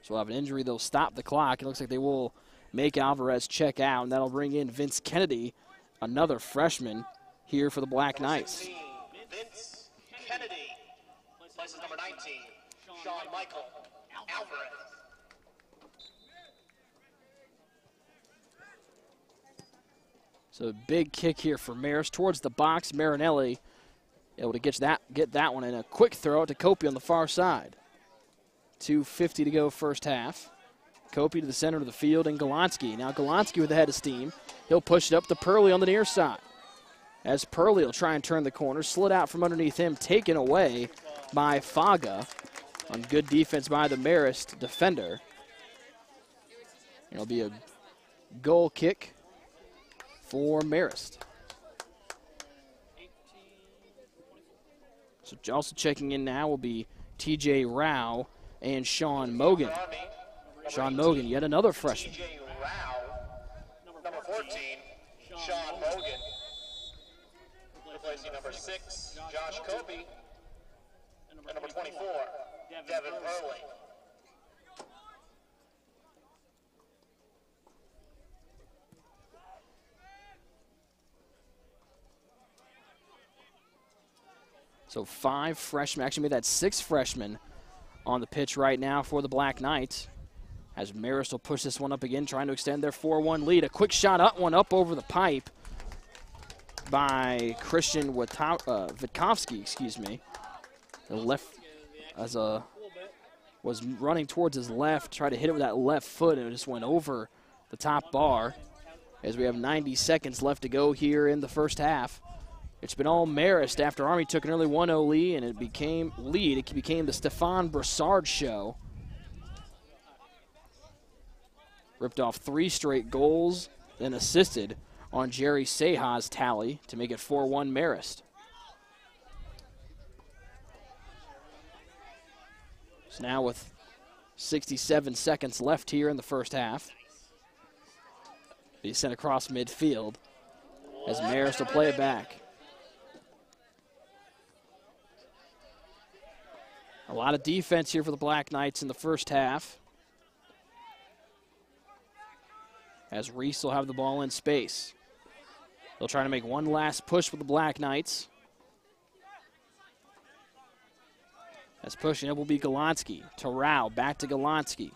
So we'll have an injury. They'll stop the clock. It looks like they will make Alvarez check out, and that'll bring in Vince Kennedy, another freshman here for the Black Knights. Vince Kennedy places number 19, Sean Michael Alvarez. So big kick here for Marist towards the box. Marinelli able to get that one in a quick throw to Kopi on the far side. 2:50 to go first half. Kopi to the center of the field, and Golonsky. Now Golonsky with the head of steam. He'll push it up to Purley on the near side. As Purley will try and turn the corner, slid out from underneath him, taken away by Faga on good defense by the Marist defender. It'll be a goal kick for Marist. So also checking in now will be TJ Rao and Sean Mogan. Sean Mogan, yet another freshman. TJ Rao, number 14, Sean Mogan. Replacing number 6, Josh Kopi. And number 24, Devin Hurley. So 5 freshmen, actually made that 6 freshmen on the pitch right now for the Black Knights. As Marist will push this one up again, trying to extend their 4-1 lead. A quick shot up, one up over the pipe by Christian Witkowski, excuse me. The left, was running towards his left, tried to hit it with that left foot, and it just went over the top bar. As we have 90 seconds left to go here in the first half. It's been all Marist after Army took an early 1-0 lead, and it became the Stephan Brossard show. Ripped off 3 straight goals, then assisted on Jerry Seha's tally to make it 4-1 Marist. So now with 67 seconds left here in the first half, be sent across midfield as Marist will play it back. A lot of defense here for the Black Knights in the first half. As Reese will have the ball in space. They'll try to make one last push with the Black Knights. As pushing it will be Golonsky to Rao, back to Golonsky.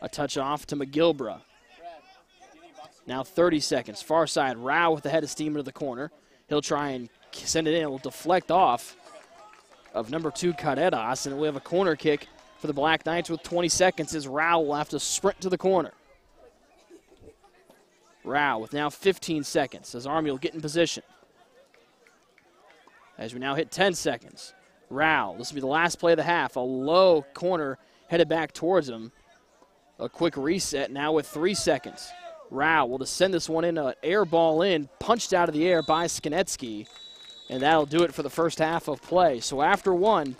A touch off to McGilbra. Now 30 seconds. Far side, Rao with the head of steam into the corner. He'll try and send it in. It will deflect off of number 2, Carreras, and we have a corner kick for the Black Knights with 20 seconds as Rao will have to sprint to the corner. Rao with now 15 seconds as Army will get in position. As we now hit 10 seconds. Rao, this will be the last play of the half. A low corner headed back towards him. A quick reset now with 3 seconds. Rao will just send this one in, an air ball in, punched out of the air by Skanetsky. And that'll do it for the first half of play. So after one,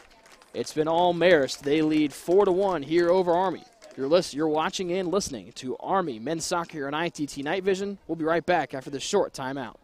it's been all Marist. They lead 4-1 here over Army. You're watching and listening to Army Men's Soccer on ITT Night Vision. We'll be right back after this short timeout.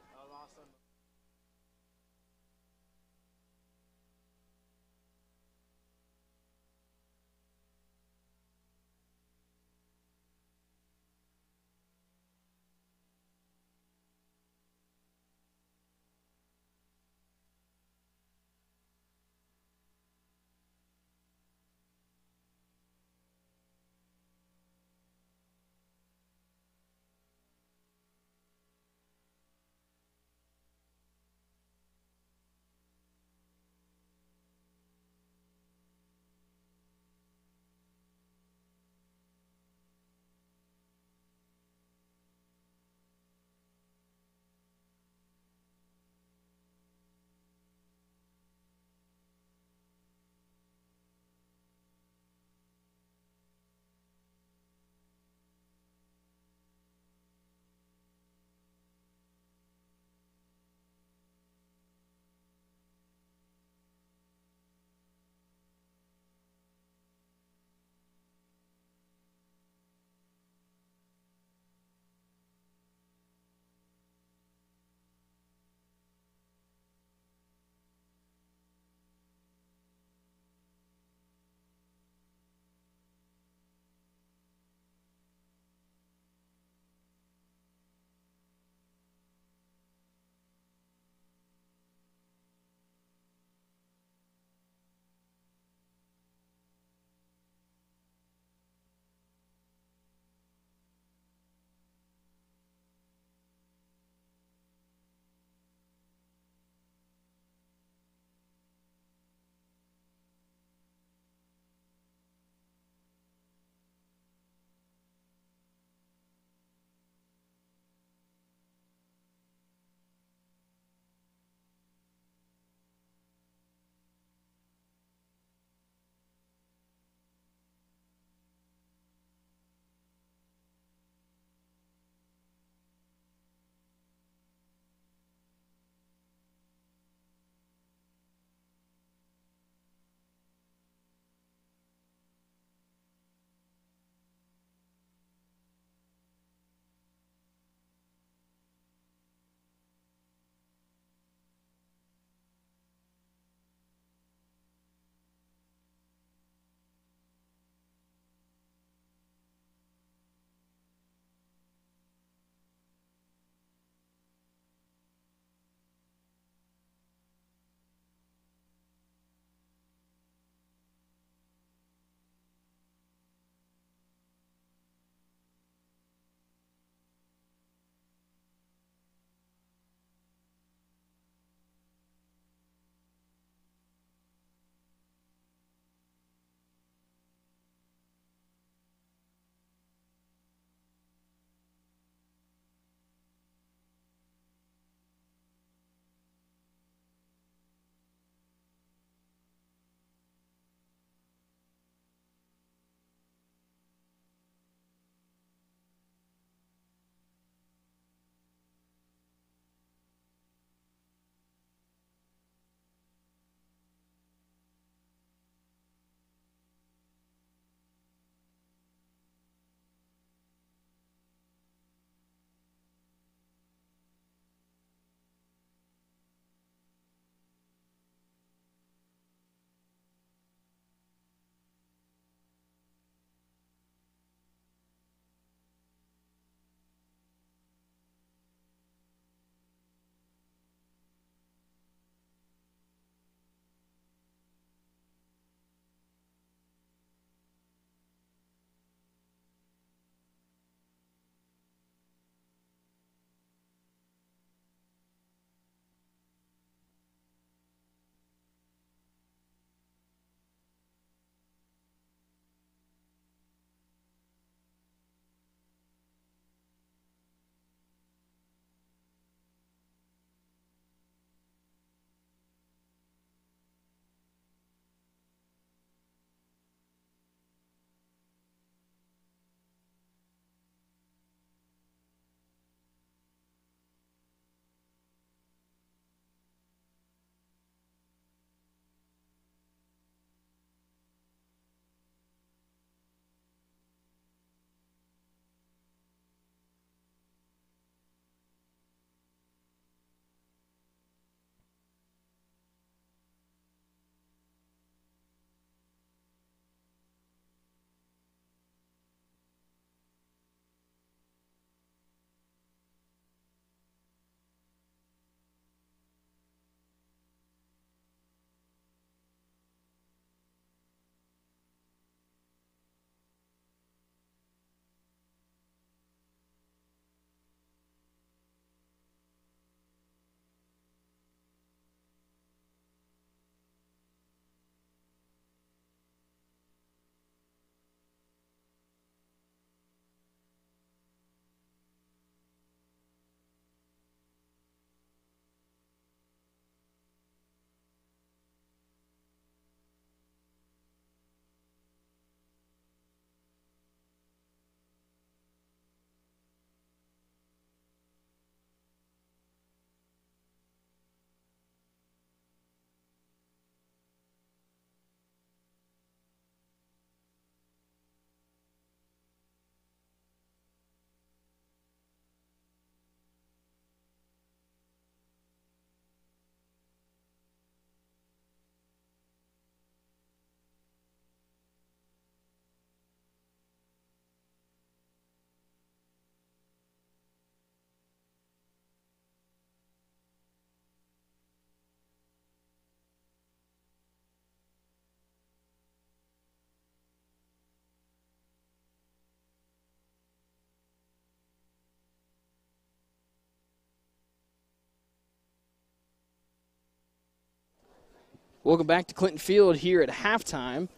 Welcome back to Clinton Field here at halftime.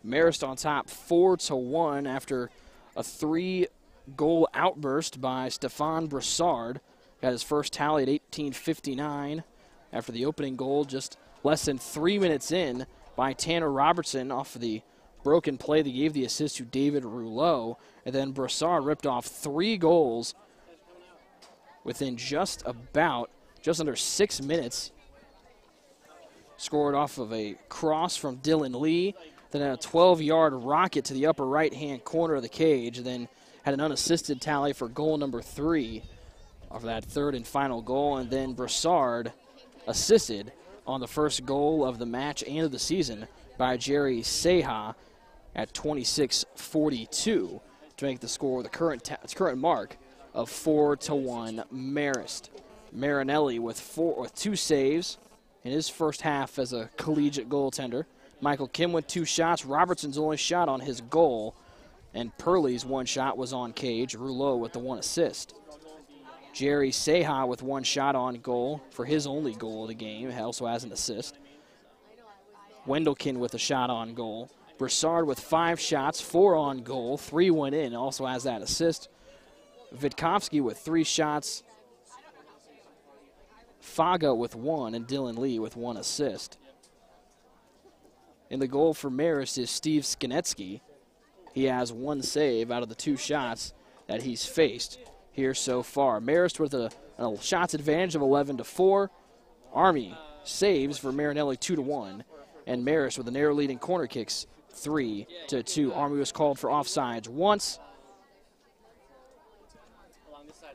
Marist on top 4-1 after a 3-goal outburst by Stephan Brossard. Got his first tally at 18:59 after the opening goal just less than 3 minutes in by Tanner Robertson off of the broken play that gave the assist to David Rouleau. And then Brossard ripped off 3 goals within just under 6 minutes. Scored off of a cross from Dylan Lee, then a 12-yard rocket to the upper right-hand corner of the cage, then had an unassisted tally for goal number 3 of that third and final goal, and then Brossard assisted on the first goal of the match and of the season by Jerry Seha at 26:42 to make the score the current mark of 4-1 Marist. Marinelli with 2 saves in his first half as a collegiate goaltender. Michael Kim with 2 shots. Robertson's only shot on his goal, and Purley's 1 shot was on cage. Rouleau with the 1 assist. Jerry Seha with 1 shot on goal for his only goal of the game. He also has an assist. Wendelkin with a shot on goal. Brossard with 5 shots, 4 on goal, 3 went in, also has that assist. Vitkovsky with 3 shots. Faga with 1, and Dylan Lee with 1 assist. In the goal for Marist is Steve Skanetsky. He has 1 save out of the 2 shots that he's faced here so far. Marist with a shots advantage of 11-4. Army saves for Marinelli 2-1. And Marist with the narrow lead in corner kicks 3-2. Army was called for offsides once,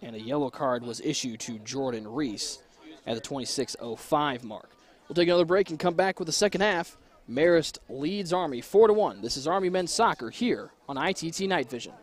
and a yellow card was issued to Jordan Reese at the 26:05 mark. We'll take another break and come back with the second half. Marist leads Army 4-1. This is Army men's soccer here on ITT Night Vision.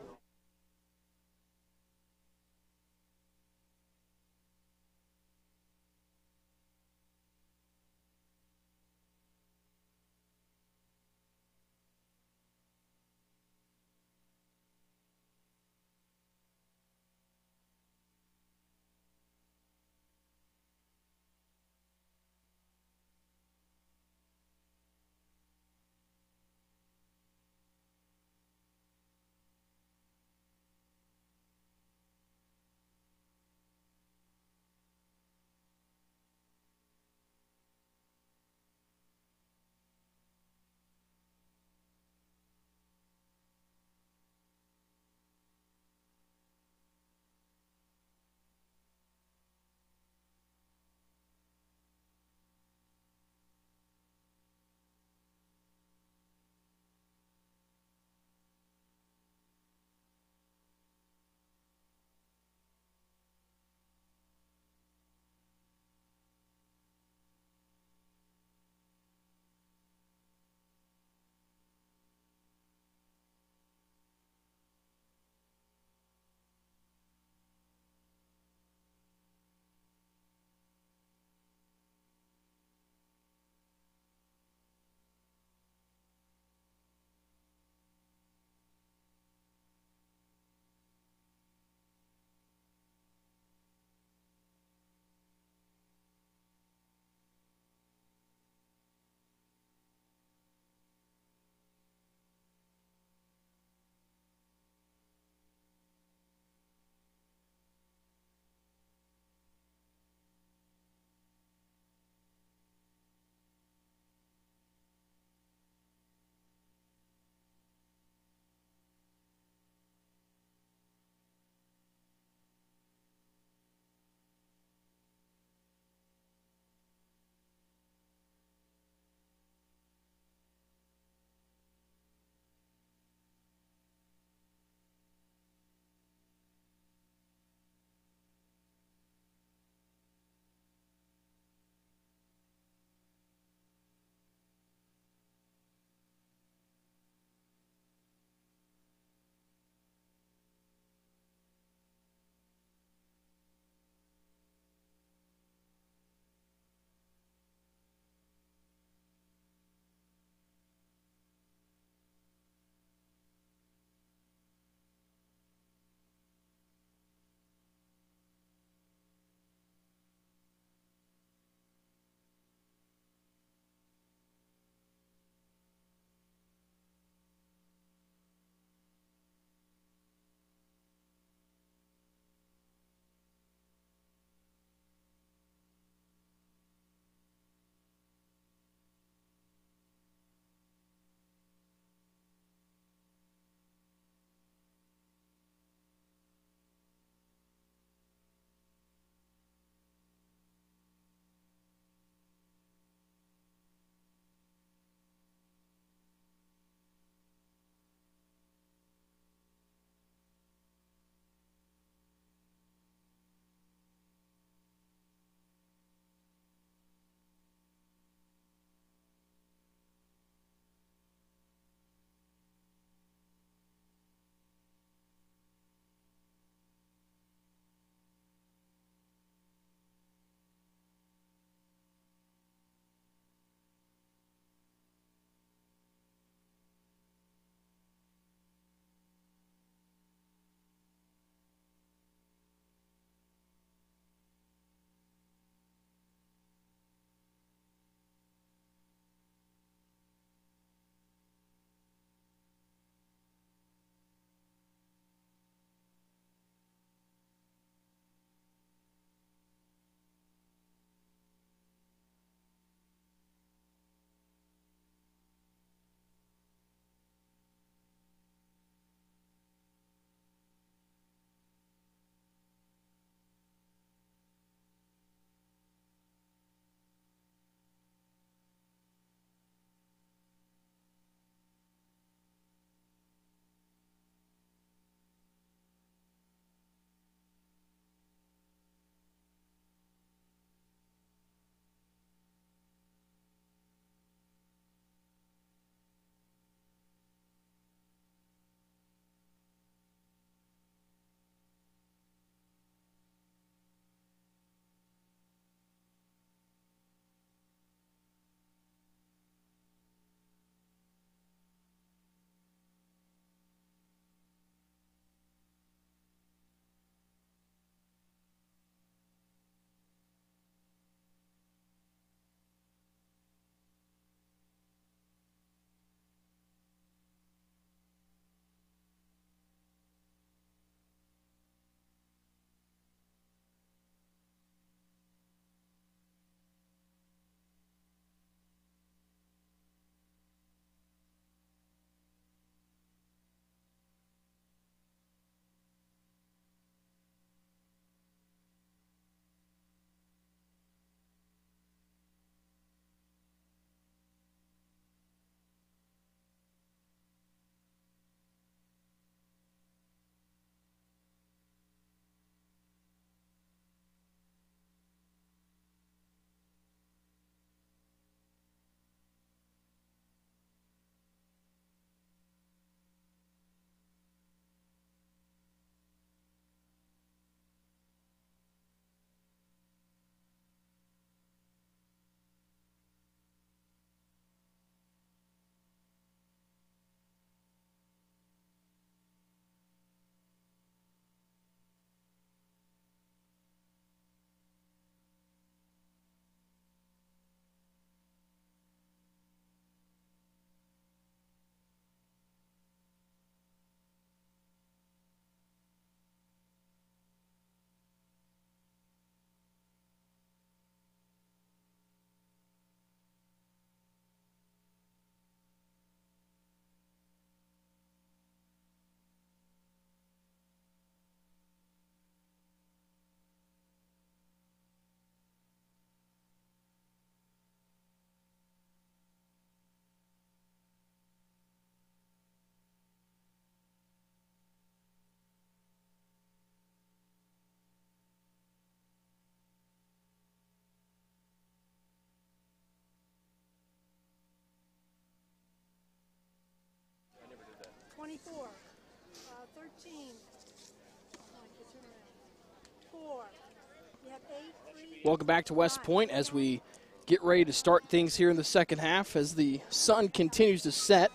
Welcome back to West Point as we get ready to start things here in the second half as the sun continues to set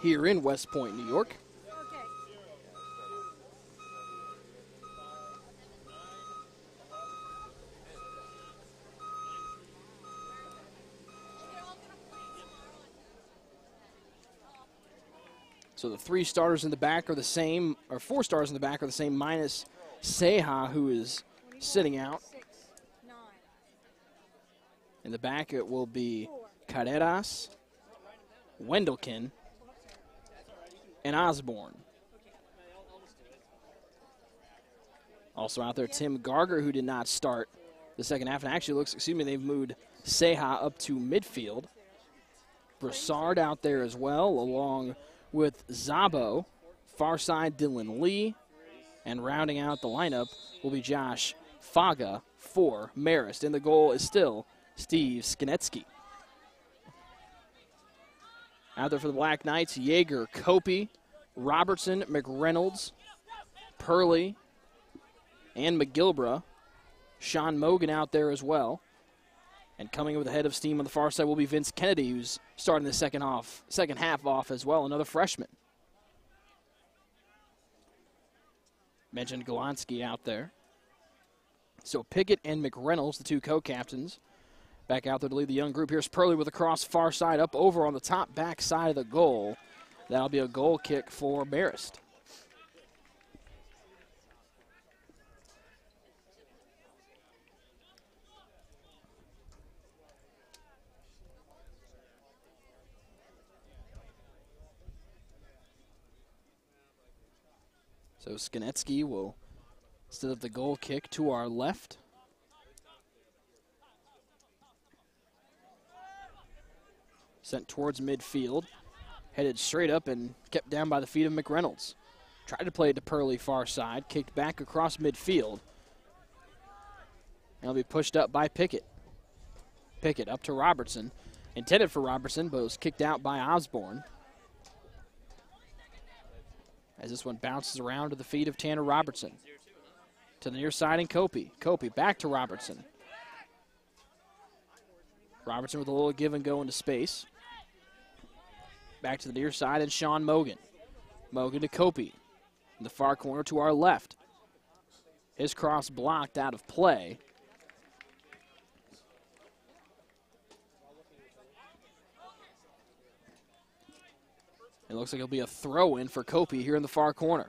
here in West Point, New York. So the 3 starters in the back are the same, or 4 starters in the back are the same, minus Seha, who is sitting out. In the back, it will be Carreras, Wendelken, and Osborne. Also out there, Tim Garger, who did not start the second half, and actually looks, they've moved Seha up to midfield. Brossard out there as well, along with Zabo, far side Dylan Lee, and rounding out the lineup will be Josh Faga for Marist. And the goal is still Steve Skinetsky. Out there for the Black Knights, Yeager, Kopey, Robertson, McReynolds, Purley, and McGilbra. Sean Mogan out there as well. And coming with the head of steam on the far side will be Vince Kennedy, who's starting the second half off as well, another freshman. Mentioned Golonsky out there. So Pickett and McReynolds, the 2 co-captains, back out there to lead the young group. Here's Purley with a cross far side up over on the top back side of the goal. That'll be a goal kick for Marist. So Skinetsky will set up the goal kick to our left. Sent towards midfield. Headed straight up and kept down by the feet of McReynolds. Tried to play it to Purley far side. Kicked back across midfield. And it'll be pushed up by Pickett. Pickett up to Robertson. Intended for Robertson, but was kicked out by Osborne. As this one bounces around to the feet of Tanner Robertson. To the near side and Kopey. Kopey back to Robertson. Robertson with a little give and go into space. Back to the near side and Sean Mogan. Mogan to Kopey. In the far corner to our left. His cross blocked out of play. It looks like it'll be a throw-in for Kopey here in the far corner.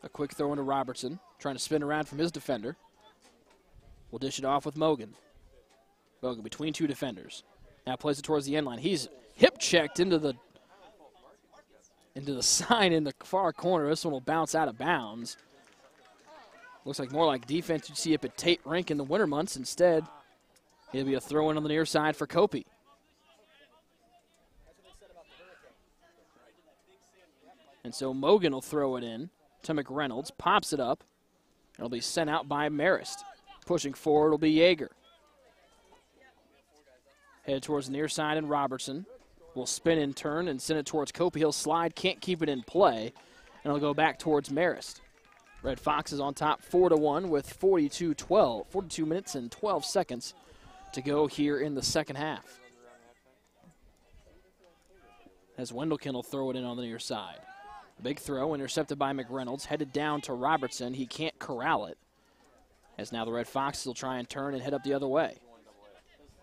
A quick throw into Robertson, trying to spin around from his defender. We'll dish it off with Mogan. Mogan between 2 defenders. Now plays it towards the end line. He's hip-checked into the sign in the far corner. This one will bounce out of bounds. Looks like more like defense you'd see up at Tate Rink in the winter months. Instead, it'll be a throw-in on the near side for Kopey. And so Mogan will throw it in to McReynolds, pops it up. It'll be sent out by Marist. Pushing forward will be Yeager. Head towards the near side and Robertson will spin in turn and send it towards Kopey. He'll slide, can't keep it in play, and it'll go back towards Marist. Red Foxes on top 4-1 with 42 minutes and 12 seconds to go here in the second half. As Wendelken will throw it in on the near side. Big throw intercepted by McReynolds, headed down to Robertson. He can't corral it. As now the Red Foxes will try and turn and head up the other way.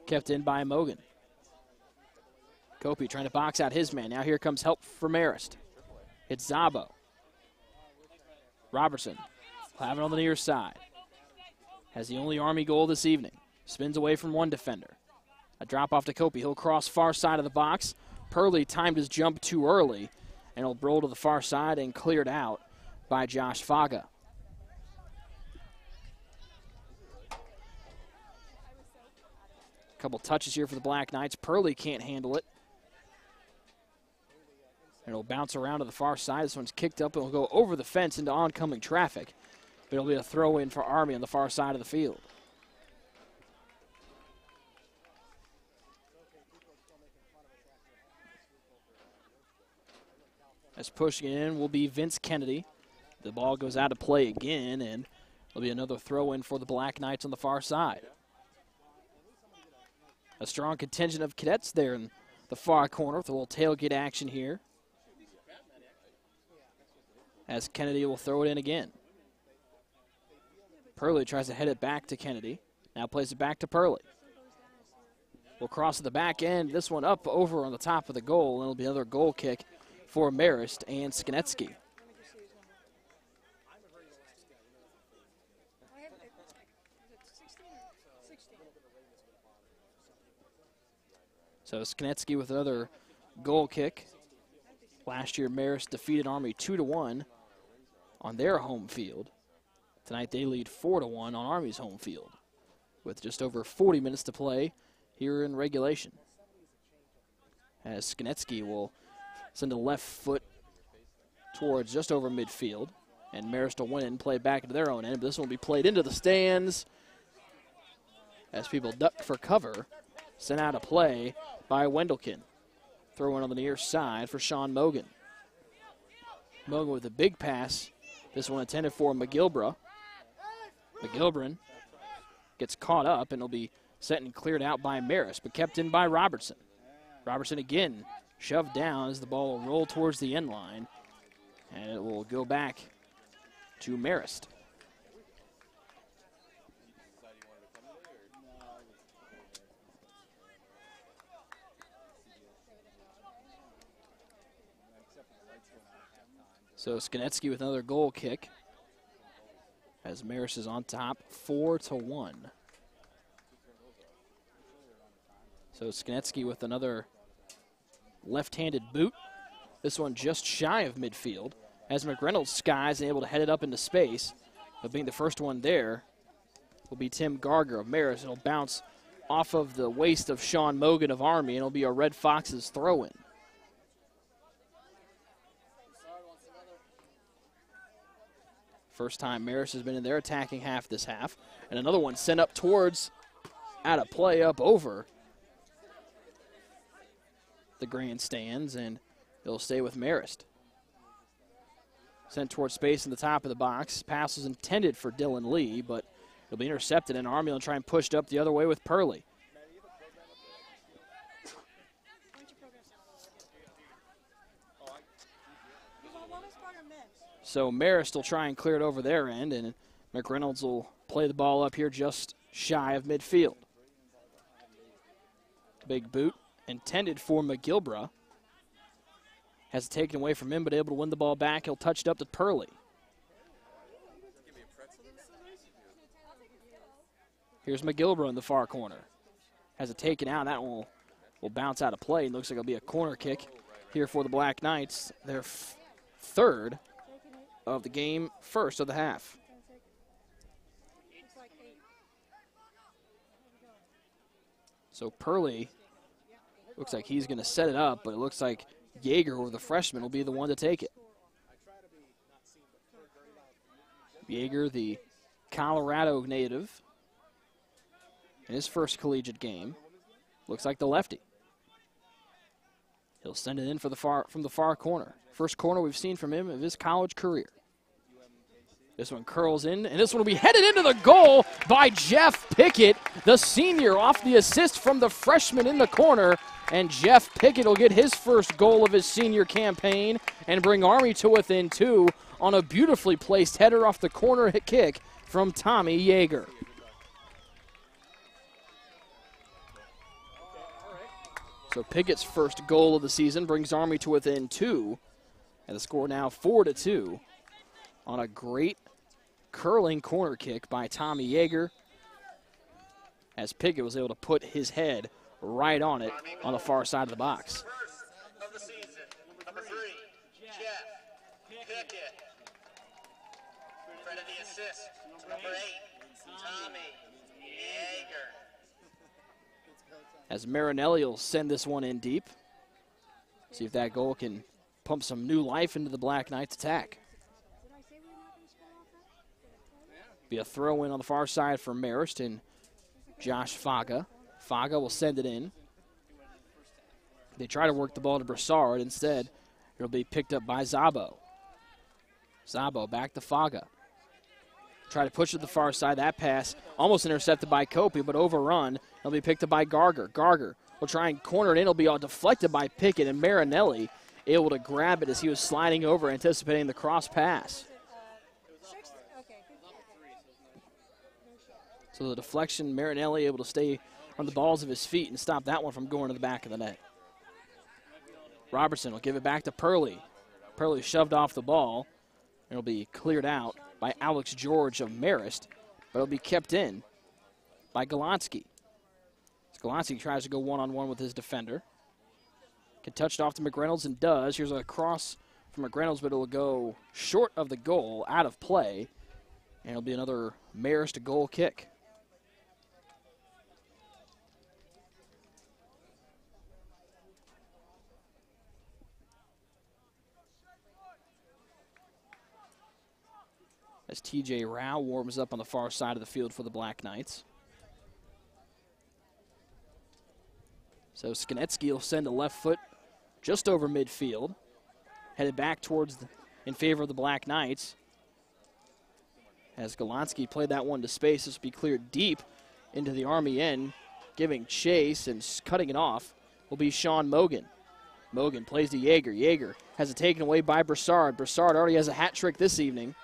Kept in by Mogan. Kopey trying to box out his man. Now here comes help for Marist. It's Zabo. Robertson will have it on the near side. Has the only Army goal this evening. Spins away from one defender. A drop off to Kopey. He'll cross far side of the box. Purley timed his jump too early, and he'll roll to the far side and cleared out by Josh Faga. A couple touches here for the Black Knights. Purley can't handle it. And it'll bounce around to the far side. This one's kicked up. It'll go over the fence into oncoming traffic. But it'll be a throw-in for Army on the far side of the field. As pushing it in will be Vince Kennedy. The ball goes out of play again, and there'll be another throw-in for the Black Knights on the far side. A strong contingent of cadets there in the far corner with a little tailgate action here. As Kennedy will throw it in again. Purley tries to head it back to Kennedy. Now plays it back to Purley. Will cross to the back end. This one up over on the top of the goal. And it'll be another goal kick for Marist and Skanetsky. So Skanetsky with another goal kick. Last year, Marist defeated Army 2-1 on their home field. Tonight, they lead 4-1 on Army's home field with just over 40 minutes to play here in regulation. As Skanetsky will send a left foot towards just over midfield, and Marist will win it and play back into their own end. But this one will be played into the stands as people duck for cover. Sent out of play by Wendelken. Throw in on the near side for Sean Mogan. Mogan with a big pass. This one intended for McGilbra. McGilbrin gets caught up and will be set and cleared out by Marist, but kept in by Robertson. Robertson again shoved down as the ball will roll towards the end line, and it will go back to Marist. So Skanetsky with another goal kick as Marist is on top, 4-1. So Skanetsky with another left-handed boot. This one just shy of midfield as McReynolds skies and able to head it up into space. But being the first one there will be Tim Garger of Marist. It'll bounce off of the waist of Sean Mogan of Army, and it'll be a Red Foxes throw-in. First time Marist has been in their attacking half this half. And another one sent up towards, out of play, up over the grandstands, and it'll stay with Marist. Sent towards space in the top of the box. Pass was intended for Dylan Lee, but it'll be intercepted, and Army will try and push it up the other way with Purley. So Marist will try and clear it over their end, and McReynolds will play the ball up here just shy of midfield. Big boot intended for McGilbra. Has it taken away from him, but able to win the ball back. He'll touch it up to Purley. Here's McGilbra in the far corner. Has it taken out. That one will bounce out of play. It looks like it'll be a corner kick here for the Black Knights. Their third of the game, first of the half. So Purley looks like he's going to set it up, but it looks like Yeager, or the freshman, will be the one to take it. Yeager, the Colorado native, in his first collegiate game, looks like the lefty. He'll send it in for from the far corner. First corner we've seen from him of his college career. This one curls in, and this one will be headed into the goal by Jeff Pickett, the senior, off the assist from the freshman in the corner. And Jeff Pickett will get his first goal of his senior campaign and bring Army to within 2 on a beautifully placed header off the corner kick from Tommy Yeager. So Pickett's first goal of the season brings Army to within 2, and the score now 4-2 on a great curling corner kick by Tommy Yeager, as Pickett was able to put his head right on it on the far side of the box. First of the season, number 3, Jeff Pickett. Credit the assist, number 8, Tommy Yeager. As Marinelli will send this one in deep. See if that goal can pump some new life into the Black Knights attack. Be a throw in on the far side for Marist and Josh Faga. Faga will send it in. They try to work the ball to Brossard. Instead, it'll be picked up by Zabo. Szabo back to Faga. Try to push to the far side. That pass almost intercepted by Kopi, but overrun. It'll be picked up by Garger. Garger will try and corner it in. It'll be all deflected by Pickett, and Marinelli able to grab it as he was sliding over, anticipating the cross pass. So the deflection, Marinelli able to stay on the balls of his feet and stop that one from going to the back of the net. Robertson will give it back to Purley. Purley shoved off the ball. It'll be cleared out by Alex George of Marist, but it'll be kept in by Galansky. Galansky tries to go one-on-one with his defender. Can touch it off to McReynolds and does. Here's a cross from McReynolds, but it'll go short of the goal, out of play, and it'll be another Marist goal kick. As TJ Rao warms up on the far side of the field for the Black Knights. So Skanetsky will send a left foot just over midfield, headed back towards in favor of the Black Knights. As Galansky played that one to space, this will be cleared deep into the Army end, giving chase and cutting it off will be Sean Mogan. Mogan plays to Yeager. Yeager has it taken away by Brossard. Brossard already has a hat trick this evening.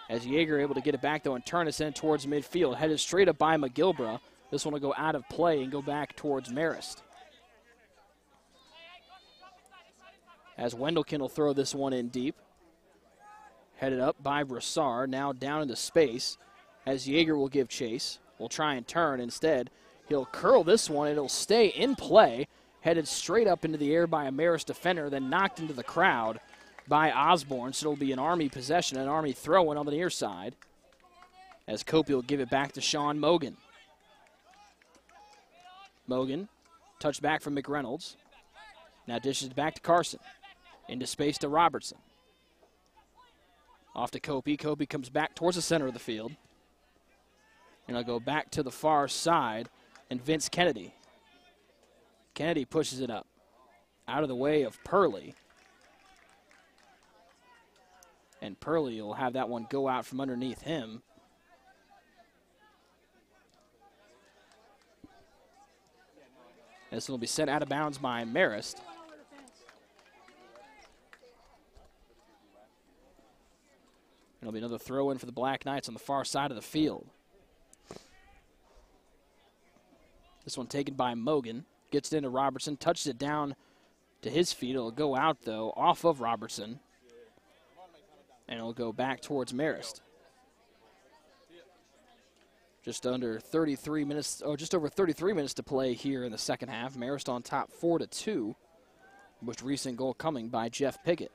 As Yeager able to get it back, though, and turn us in towards midfield. Headed straight up by McGilbra. This one will go out of play and go back towards Marist. As Wendelken will throw this one in deep. Headed up by Brossard, now down into space. As Yeager will give chase. Will try and turn instead. He'll curl this one, and it'll stay in play. Headed straight up into the air by a Marist defender, then knocked into the crowd by Osborne, so it'll be an Army possession, an Army throw-in on the near side, as Kopi will give it back to Sean Mogan. Mogan, touch back from McReynolds, now dishes back to Carson, into space to Robertson. Off to Kopi. Kopi comes back towards the center of the field, and I'll go back to the far side, and Vince Kennedy. Kennedy pushes it up, out of the way of Purley. And Purley will have that one go out from underneath him. This will be sent out of bounds by Marist. It'll be another throw-in for the Black Knights on the far side of the field. This one taken by Mogan. Gets it into Robertson, touches it down to his feet. It'll go out, though, off of Robertson. And it'll go back towards Marist. Just under 33 minutes, just over 33 minutes to play here in the second half. Marist on top 4-2, with recent goal coming by Jeff Pickett.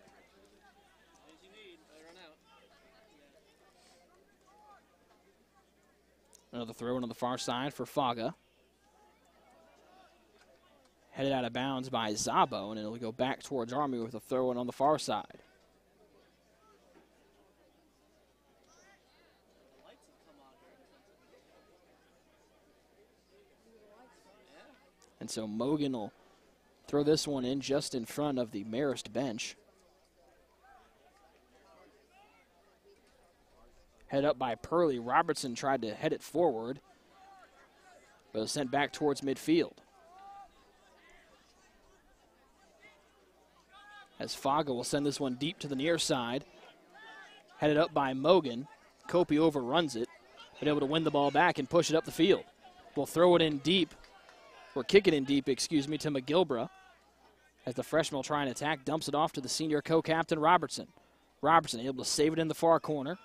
Another throw in on the far side for Faga. Headed out of bounds by Szabo, and it'll go back towards Army with a throw in on the far side. And so Mogan will throw this one in just in front of the Marist bench. Head up by Purley. Robertson tried to head it forward, but it was sent back towards midfield. As Faga will send this one deep to the near side. Headed up by Mogan. Kopi overruns it, but able to win the ball back and push it up the field. We'll throw it in deep. Or kick it in deep, to McGilbra. As the freshman will try and attack, dumps it off to the senior co-captain, Robertson. Robertson able to save it in the far corner.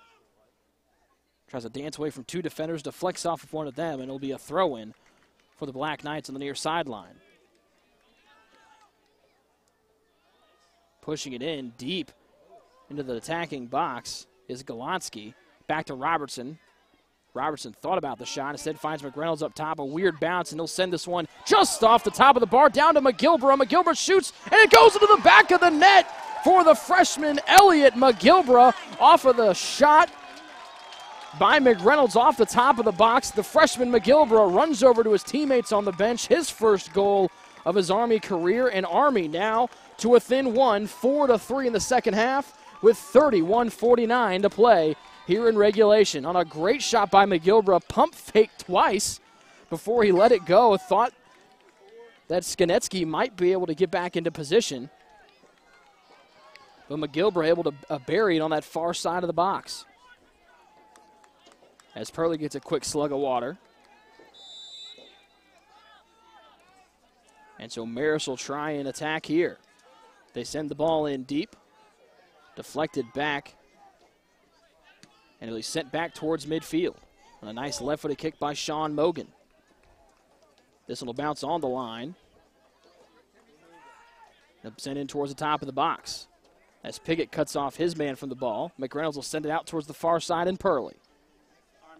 Tries to dance away from two defenders, deflects off of one of them, and it'll be a throw-in for the Black Knights on the near sideline. Pushing it in deep into the attacking box is Galansky. Back to Robertson. Robertson thought about the shot, instead finds McReynolds up top, a weird bounce, and he'll send this one just off the top of the bar down to McGilbra. McGilbra shoots, and it goes into the back of the net for the freshman Elliot McGilbra off of the shot by McReynolds off the top of the box. The freshman McGilbra runs over to his teammates on the bench, his first goal of his Army career, and Army now to within one, 4-3 in the second half. with 31:49 to play here in regulation. On a great shot by McGilbra, pump fake twice before he let it go. Thought that Skonetsky might be able to get back into position. But McGilbra able to bury it on that far side of the box. As Purley gets a quick slug of water. And so Marist will try and attack here. They send the ball in deep. Deflected back. And it'll be sent back towards midfield. On a nice left-footed kick by Sean Mogan. This one will bounce on the line. They'll send in towards the top of the box. As Piggott cuts off his man from the ball, McReynolds will send it out towards the far side and Purley.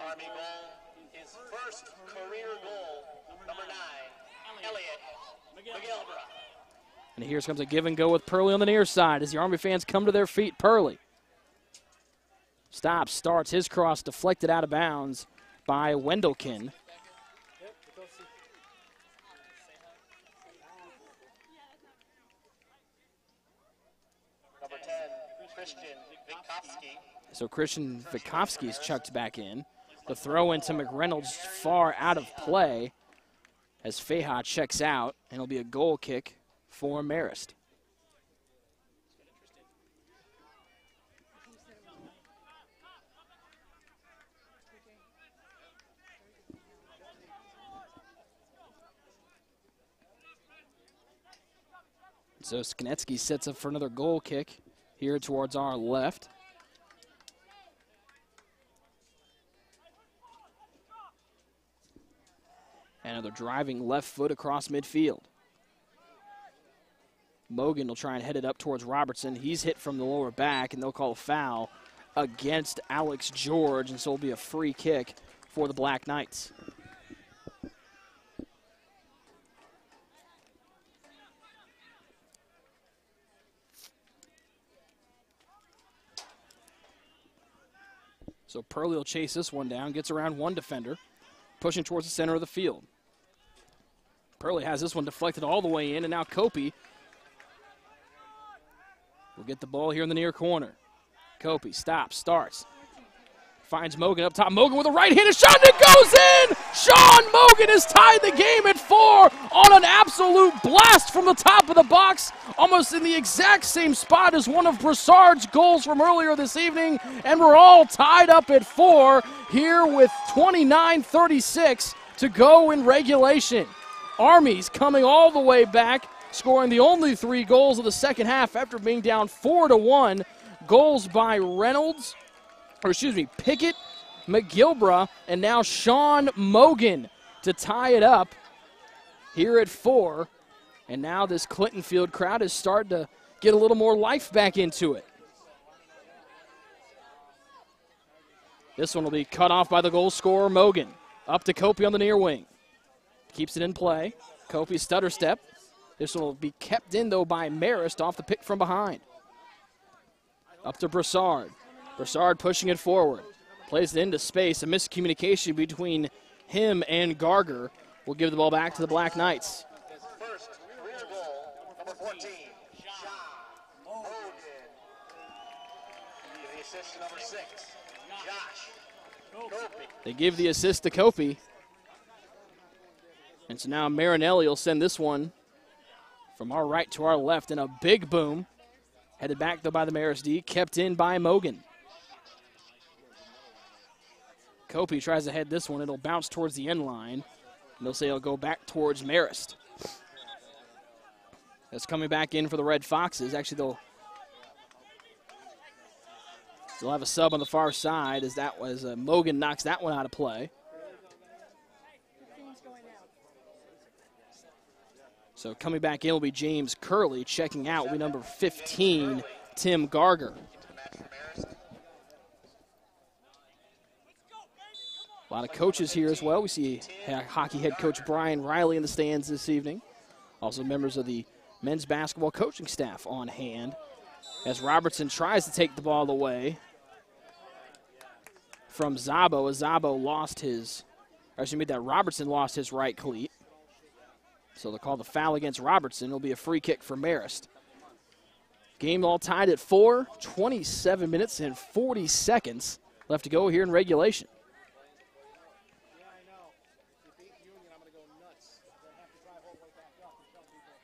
Army goal, his first career goal, number 9, Elliot McGilbra. And here comes a give and go with Purley on the near side as the Army fans come to their feet. Purley stops, starts his cross, deflected out of bounds by Wendelkin. Number 10, Christian Witkowski. So Christian Witkowski's chucked back in. The throw into McReynolds far out of play as Feha checks out, and it'll be a goal kick for Marist. So Skonetsky sets up for another goal kick here towards our left. Another driving left foot across midfield. Mogan will try and head it up towards Robertson. He's hit from the lower back, and they'll call a foul against Alex George, and so it'll be a free kick for the Black Knights. So Purley will chase this one down, gets around one defender, pushing towards the center of the field. Purley has this one deflected all the way in, and now Kopey will get the ball here in the near corner. Kopey stops, starts, finds Mogan up top. Mogan with a right-handed shot, and it goes in! Sean Mogan has tied the game at 4 on an absolute blast from the top of the box, almost in the exact same spot as one of Brossard's goals from earlier this evening, and we're all tied up at 4 here with 29:36 to go in regulation. Army's coming all the way back, scoring the only 3 goals of the second half after being down 4-1. Goals by Pickett, McGilbra, and now Sean Mogan to tie it up here at 4. And now this Clinton Field crowd is starting to get a little more life back into it. This one will be cut off by the goal scorer, Mogan. Up to Kopey on the near wing. Keeps it in play. Kopey stutter step. This one will be kept in, though, by Marist off the pick from behind. Up to Brossard. Brossard pushing it forward. Plays it into space. A miscommunication between him and Garger will give the ball back to the Black Knights. His first career goal, number 14, Sean Mogan. The assist to number 6, Josh Kopey. They give the assist to Kopey. And so now Marinelli will send this one from our right to our left in a big boom. Headed back, though, by the Marist D. Kept in by Mogan. Kopey tries to head this one. It'll bounce towards the end line. And they'll say it'll go back towards Marist. That's coming back in for the Red Foxes. Actually, they'll have a sub on the far side as that was Mogan knocks that one out of play. So coming back in will be James Curley. Checking out will be number 15, Tim Garger. A lot of coaches here as well. We see hockey head coach Brian Riley in the stands this evening. Also members of the men's basketball coaching staff on hand. As Robertson tries to take the ball away from Zabo, as Zabo lost his, or excuse me, that Robertson lost his right cleat. So they'll call the foul against Robertson. It'll be a free kick for Marist. Game all tied at 4, 27 minutes and 40 seconds left to go here in regulation. Yeah, I know. If you beat Union, I'm going to go nuts. Then have to drive all the way back up and tell people,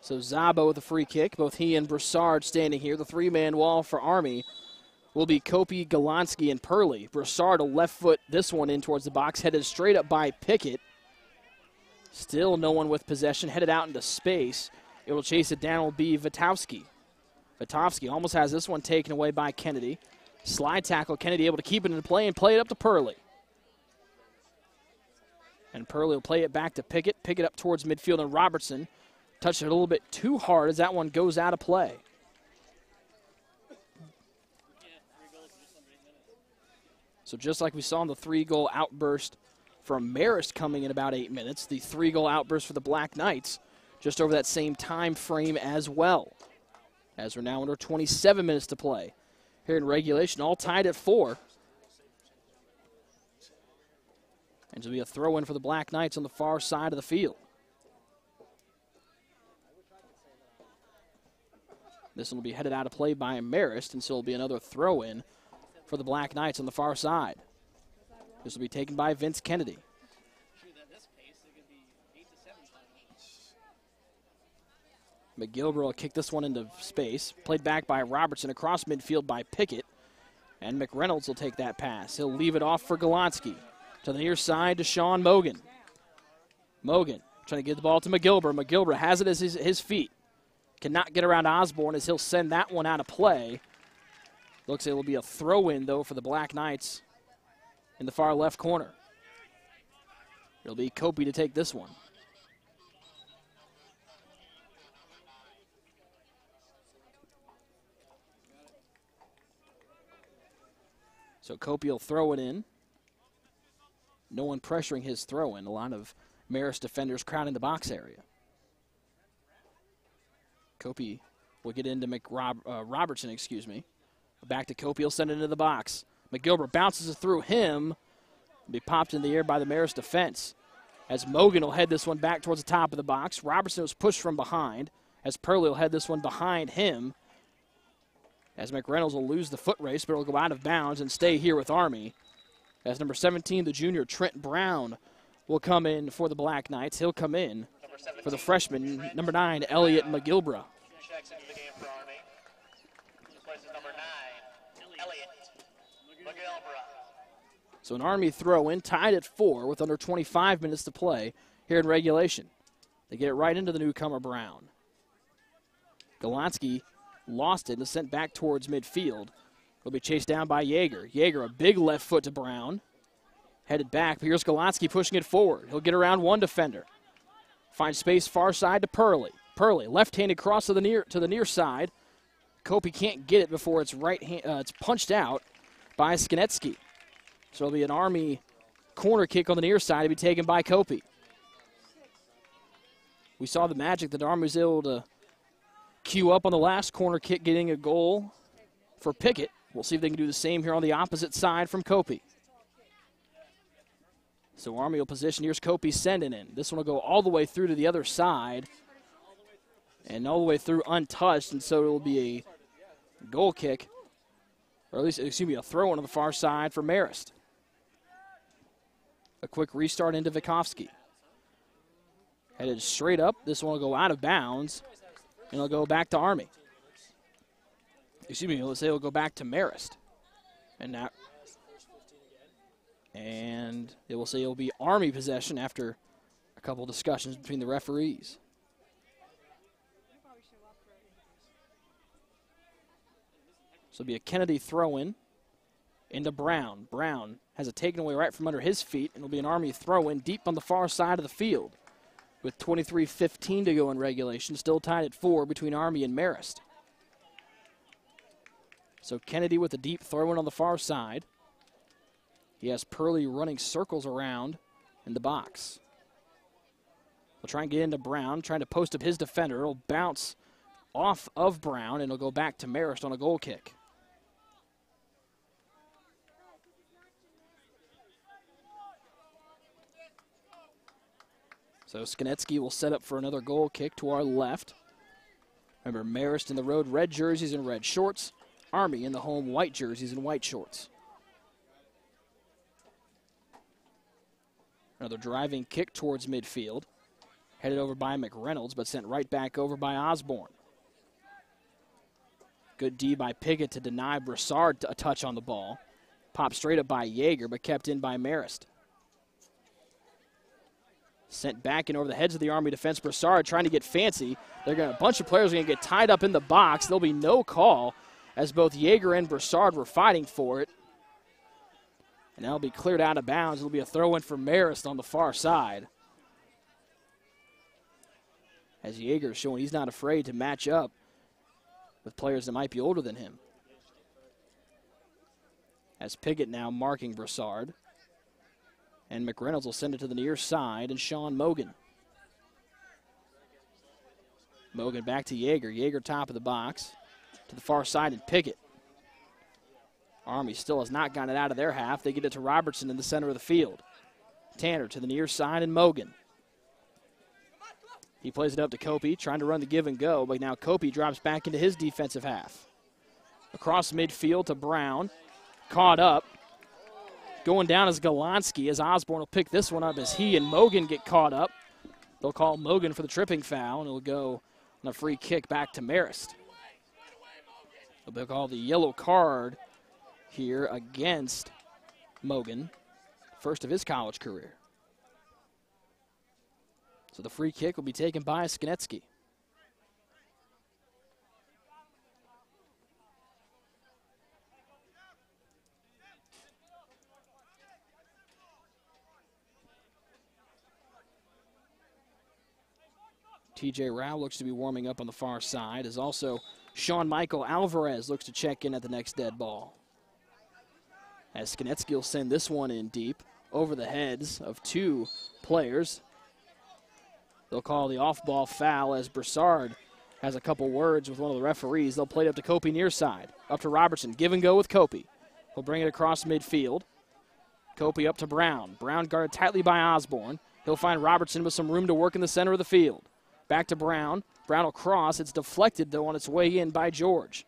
So Zabo with a free kick. Both he and Brossard standing here. The three-man wall for Army will be Kopi, Golonsky, and Purley. Brossard will left foot this one in towards the box, headed straight up by Pickett. Still no one with possession, headed out into space. It will chase it down, will be Vitovsky. Vitovsky almost has this one taken away by Kennedy. Slide tackle, Kennedy able to keep it into play and play it up to Purley. And Purley will play it back to Pickett. Pickett up towards midfield, and Robertson touched it a little bit too hard as that one goes out of play. So just like we saw in the 3-goal outburst from Marist coming in about 8 minutes, the 3-goal outburst for the Black Knights just over that same time frame as well. As we're now under 27 minutes to play here in regulation, all tied at 4. And it'll be a throw-in for the Black Knights on the far side of the field. This one will be headed out of play by Marist, and so it'll be another throw-in for the Black Knights on the far side. This will be taken by Vince Kennedy. McGilbert will kick this one into space. Played back by Robertson across midfield by Pickett. And McReynolds will take that pass. He'll leave it off for Golonsky. To the near side to Sean Mogan. Mogan trying to get the ball to McGilbert. McGilbert has it as his feet. Cannot get around Osborne as he'll send that one out of play. Looks like it will be a throw-in, though, for the Black Knights in the far left corner. It'll be Kopi to take this one. So Kopi will throw it in. No one pressuring his throw-in. A lot of Marist defenders crowding the box area. Kopi will get into Robertson, excuse me. Back to Kopi, he'll send it into the box. McGilbert bounces it through him. Be popped in the air by the Marist defense. As Mogan will head this one back towards the top of the box. Robertson was pushed from behind. As Purley will head this one behind him. As McReynolds will lose the foot race, but it'll go out of bounds and stay here with Army. As number 17, the junior Trent Brown, will come in for the Black Knights. He'll come in for the freshman, number 9, Elliot McGilbra. Checks into the game for Army. Places number 9, Elliot McGilbra. So an Army throw-in, tied at 4 with under 25 minutes to play here in regulation. They get it right into the newcomer Brown. Golonsky lost it and is sent back towards midfield. Will be chased down by Yeager. Yeager, a big left foot to Brown. Headed back, but here's Golonsky pushing it forward. He'll get around one defender. Finds space far side to Purley. Purley, left-handed cross to the near side. Kopi can't get it before it's it's punched out by Skinetsky. So it'll be an Army corner kick on the near side to be taken by Kopi. We saw the magic that Army was able to queue up on the last corner kick, getting a goal for Pickett. We'll see if they can do the same here on the opposite side from Kopi. So Army will position. Here's Kopi sending in. This one will go all the way through to the other side and all the way through untouched, and so it will be a goal kick, or at least, excuse me, a throw-in on the far side for Marist. A quick restart into Vikovsky. Headed straight up. This one will go out of bounds, and it'll go back to Army. Excuse me, let's say it'll go back to Marist. And it will say it'll be Army possession after a couple discussions between the referees. So it'll be a Kennedy throw-in into Brown. Brown has it taken away right from under his feet, and it'll be an Army throw-in deep on the far side of the field with 23:15 to go in regulation. Still tied at 4 between Army and Marist. So Kennedy with a deep throw-in on the far side. He has Purley running circles around in the box. We'll try and get into Brown, trying to post up his defender. It'll bounce off of Brown, and it'll go back to Marist on a goal kick. So Skinetsky will set up for another goal kick to our left. Remember, Marist in the road red jerseys and red shorts. Army in the home white jerseys and white shorts. Another driving kick towards midfield. Headed over by McReynolds, but sent right back over by Osborne. Good D by Piggott to deny Brossard a touch on the ball. Popped straight up by Yeager, but kept in by Marist. Sent back and over the heads of the Army defense. Brossard trying to get fancy. A bunch of players are going to get tied up in the box. There'll be no call as both Yeager and Brossard were fighting for it. And that'll be cleared out of bounds. It'll be a throw-in for Marist on the far side. As Yeager is showing he's not afraid to match up with players that might be older than him. As Piggott now marking Brossard. And McReynolds will send it to the near side, and Sean Mogan. Mogan back to Yeager. Yeager top of the box. To the far side, and Piggott. Army still has not gotten it out of their half. They get it to Robertson in the center of the field. Tanner to the near side, and Mogan. He plays it up to Kopey, trying to run the give and go, but now Kopey drops back into his defensive half. Across midfield to Brown. Caught up. Going down is Golonsky, as Osborne will pick this one up as he and Mogan get caught up. They'll call Mogan for the tripping foul, and it'll go on a free kick back to Marist. They'll call the yellow card here against Mogan, first of his college career. So the free kick will be taken by Skinetsky. TJ Rao looks to be warming up on the far side, as also Sean Michael Alvarez looks to check in at the next dead ball. As Skinetsky will send this one in deep over the heads of two players. They'll call the off-ball foul as Brossard has a couple words with one of the referees. They'll play it up to Kopey near side. Up to Robertson. Give and go with Kopey. He'll bring it across midfield. Kopey up to Brown. Brown guarded tightly by Osborne. He'll find Robertson with some room to work in the center of the field. Back to Brown. Brown will cross. It's deflected, though, on its way in by George.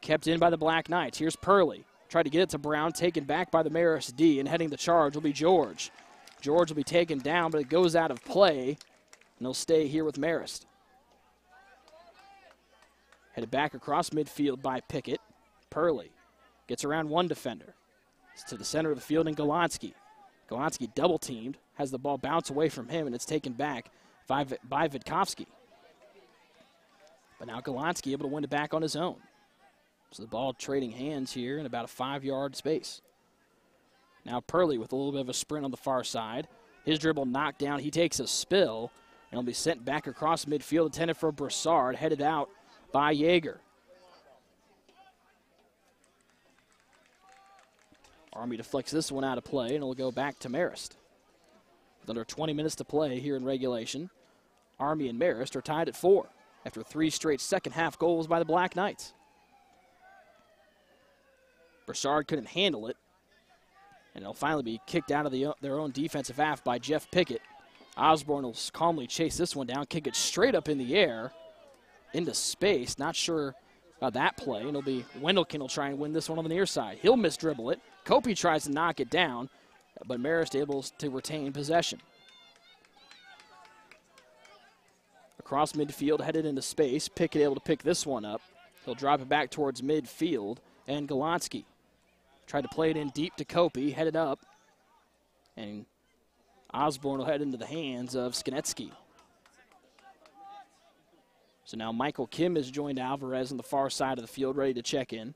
Kept in by the Black Knights. Here's Purley. Tried to get it to Brown. Taken back by the Marist D, and heading the charge will be George. George will be taken down, but it goes out of play, and he'll stay here with Marist. Headed back across midfield by Pickett. Purley gets around one defender. It's to the center of the field, and Golonsky. Golonsky double-teamed, has the ball bounce away from him, and it's taken back by Vitkowski. But now Golonsky able to win it back on his own. So the ball trading hands here in about a 5-yard space. Now Purley with a little bit of a sprint on the far side. His dribble knocked down. He takes a spill, and will be sent back across midfield, intended for Brossard, headed out by Yeager. Army deflects this one out of play, and it'll go back to Marist. With under 20 minutes to play here in regulation, Army and Marist are tied at 4 after 3 straight second-half goals by the Black Knights. Brossard couldn't handle it, and it'll finally be kicked out of their own defensive half by Jeff Pickett. Osborne will calmly chase this one down, kick it straight up in the air into space. Not sure about that play, and it'll be Wendelken will try and win this one on the near side. He'll misdribble it. Kopey tries to knock it down, but Marist able to retain possession. Across midfield, headed into space. Pickett able to pick this one up. He'll drop it back towards midfield, and Golonsky tried to play it in deep to Kopey, headed up, and Osborne will head into the hands of Skinetsky. So now Michael Kim has joined Alvarez on the far side of the field, ready to check in.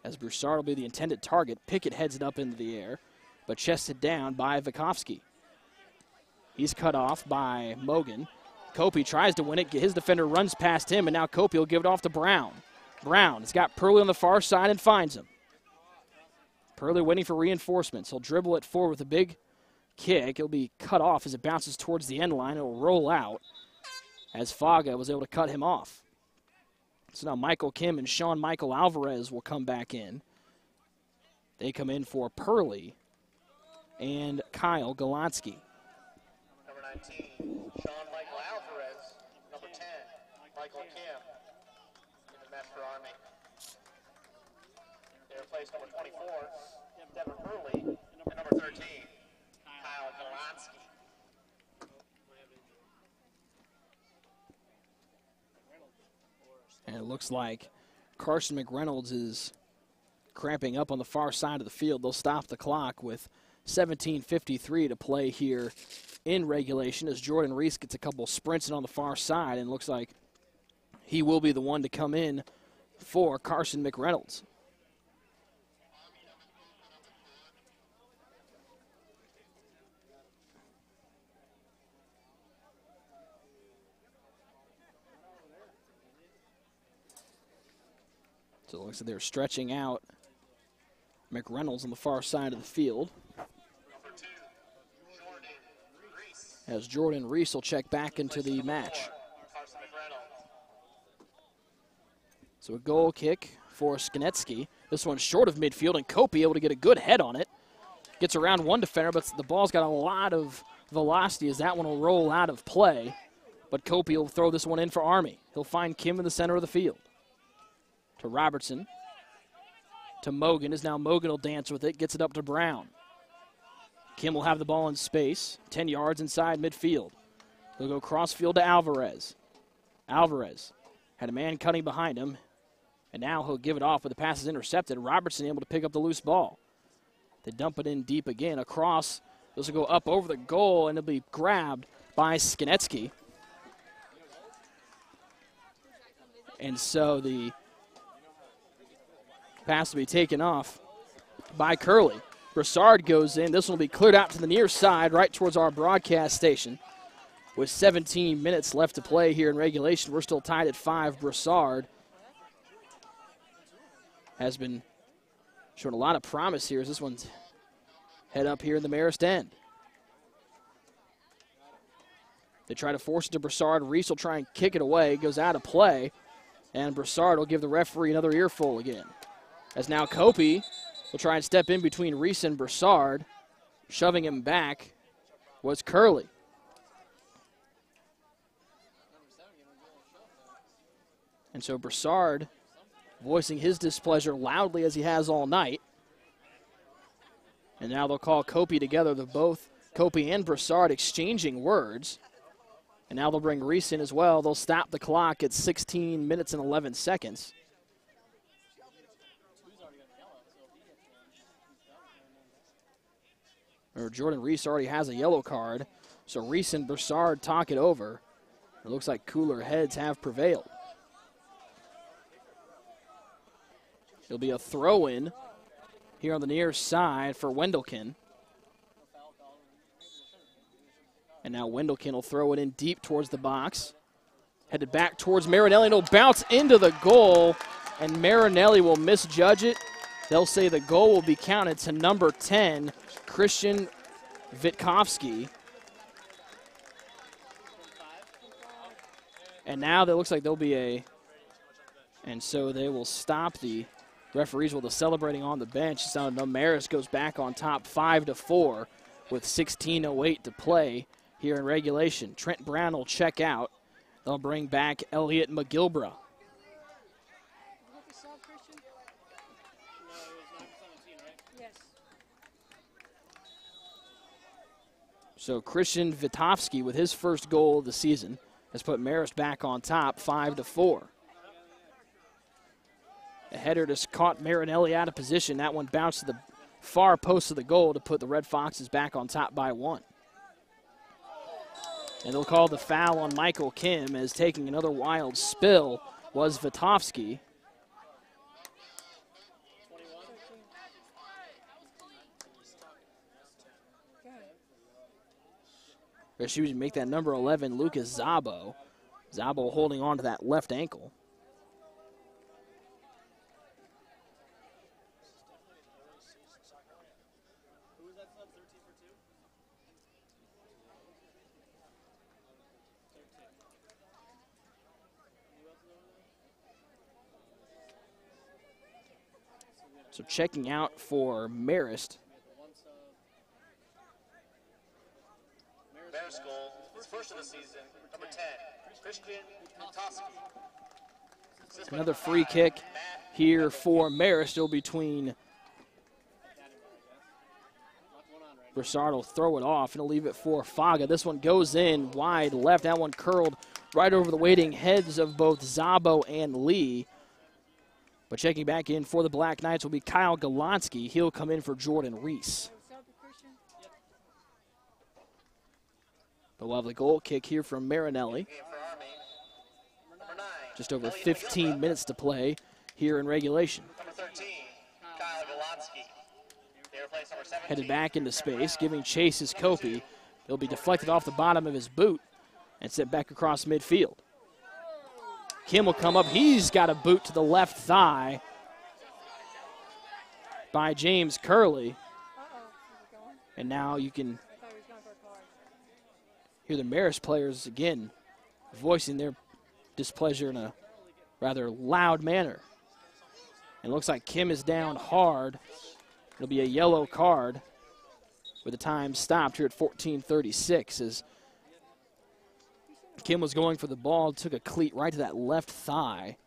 As Brossard will be the intended target, Pickett heads it up into the air, but chested down by Vitkowski. He's cut off by Mogan. Kopey tries to win it. His defender runs past him, and now Kopey will give it off to Brown. Brown has got Purley on the far side and finds him. Purley waiting for reinforcements. He'll dribble it forward with a big kick. It'll be cut off as it bounces towards the end line. It'll roll out as Faga was able to cut him off. So now Michael Kim and Sean Michael Alvarez will come back in. They come in for Purley and Kyle Golonsky. Number 19, Sean Michael Alvarez, number 10. Michael Kim in the match for Army. They replaced number 24, Devin Burley, and number 13, Kyle Galansky. And it looks like Carson McReynolds is cramping up on the far side of the field. They'll stop the clock with 17:53 to play here in regulation as Jordan Reese gets a couple sprints in on the far side, and looks like he will be the one to come in for Carson McReynolds. So it looks like they're stretching out McReynolds on the far side of the field. Number 2, Jordan Reese. As Jordan Reese will check back into the match. Carson McReynolds. So a goal kick for Skinetsky. This one's short of midfield, and Kopi able to get a good head on it. Gets around one defender, but the ball's got a lot of velocity as that one will roll out of play. But Kopi will throw this one in for Army. He'll find Kim in the center of the field. To Robertson. To Mogan, as now Mogan will dance with it, gets it up to Brown. Kim will have the ball in space, 10 yards inside midfield. He'll go crossfield to Alvarez. Alvarez had a man cutting behind him, and now he'll give it off, but the pass is intercepted. Robertson able to pick up the loose ball. They dump it in deep again, across. This will go up over the goal, and it'll be grabbed by Skinetsky. And so the pass will be taken off by Curley. Brossard goes in. This will be cleared out to the near side, right towards our broadcast station. With 17 minutes left to play here in regulation, we're still tied at 5. Brossard has been showing a lot of promise here as this one's head up here in the Marist end. They try to force it to Brossard. Reese will try and kick it away. Goes out of play. And Brossard will give the referee another earful again. As now Kopi will try and step in between Reese and Brossard. Shoving him back was Curley. And so Brossard voicing his displeasure loudly as he has all night. And now they'll call Kopi together. They're both Kopi and Brossard exchanging words. And now they'll bring Reese in as well. They'll stop the clock at 16 minutes and 11 seconds. Or Jordan Reese already has a yellow card. So Reese and Brossard talk it over. It looks like cooler heads have prevailed. It'll be a throw-in here on the near side for Wendelken. And now Wendelken will throw it in deep towards the box. Headed back towards Marinelli, and it'll bounce into the goal, and Marinelli will misjudge it. They'll say the goal will be counted to number 10, Christian Witkowski. And now it looks like there'll be a, and so they will stop the referees while they're celebrating on the bench. So Marist goes back on top 5-4 with 16:08 to play here in regulation. Trent Brown will check out. They'll bring back Elliot McGilbra. So Christian Witkowski with his first goal of the season has put Marist back on top 5-4. A header just caught Marinelli out of position. That one bounced to the far post of the goal to put the Red Foxes back on top by 1. And they'll call the foul on Michael Kim as taking another wild spill was Witkowski. She would make that number 11, Lucas Zabo. Zabo holding on to that left ankle. So checking out for Marist. Marist goal, his first of the season, number 10, Christian Toski. Another free kick here for Marist, still between. Brossard will throw it off and he'll leave it for Faga. This one goes in wide left. That one curled right over the waiting heads of both Zabo and Lee. But checking back in for the Black Knights will be Kyle Golonsky. He'll come in for Jordan Reese. The lovely goal kick here from Marinelli. Just over 15 minutes to play here in regulation. Number 13, Kyle Golonsky. They replace number 17. Headed back into space, giving chase is Kopi. He'll be deflected off the bottom of his boot and sent back across midfield. Kim will come up. He's got a boot to the left thigh by James Curley. And now you can hear the Marist players again voicing their displeasure in a rather loud manner. And it looks like Kim is down hard. It'll be a yellow card with the time stopped here at 14:36 as Kim was going for the ball, took a cleat right to that left thigh.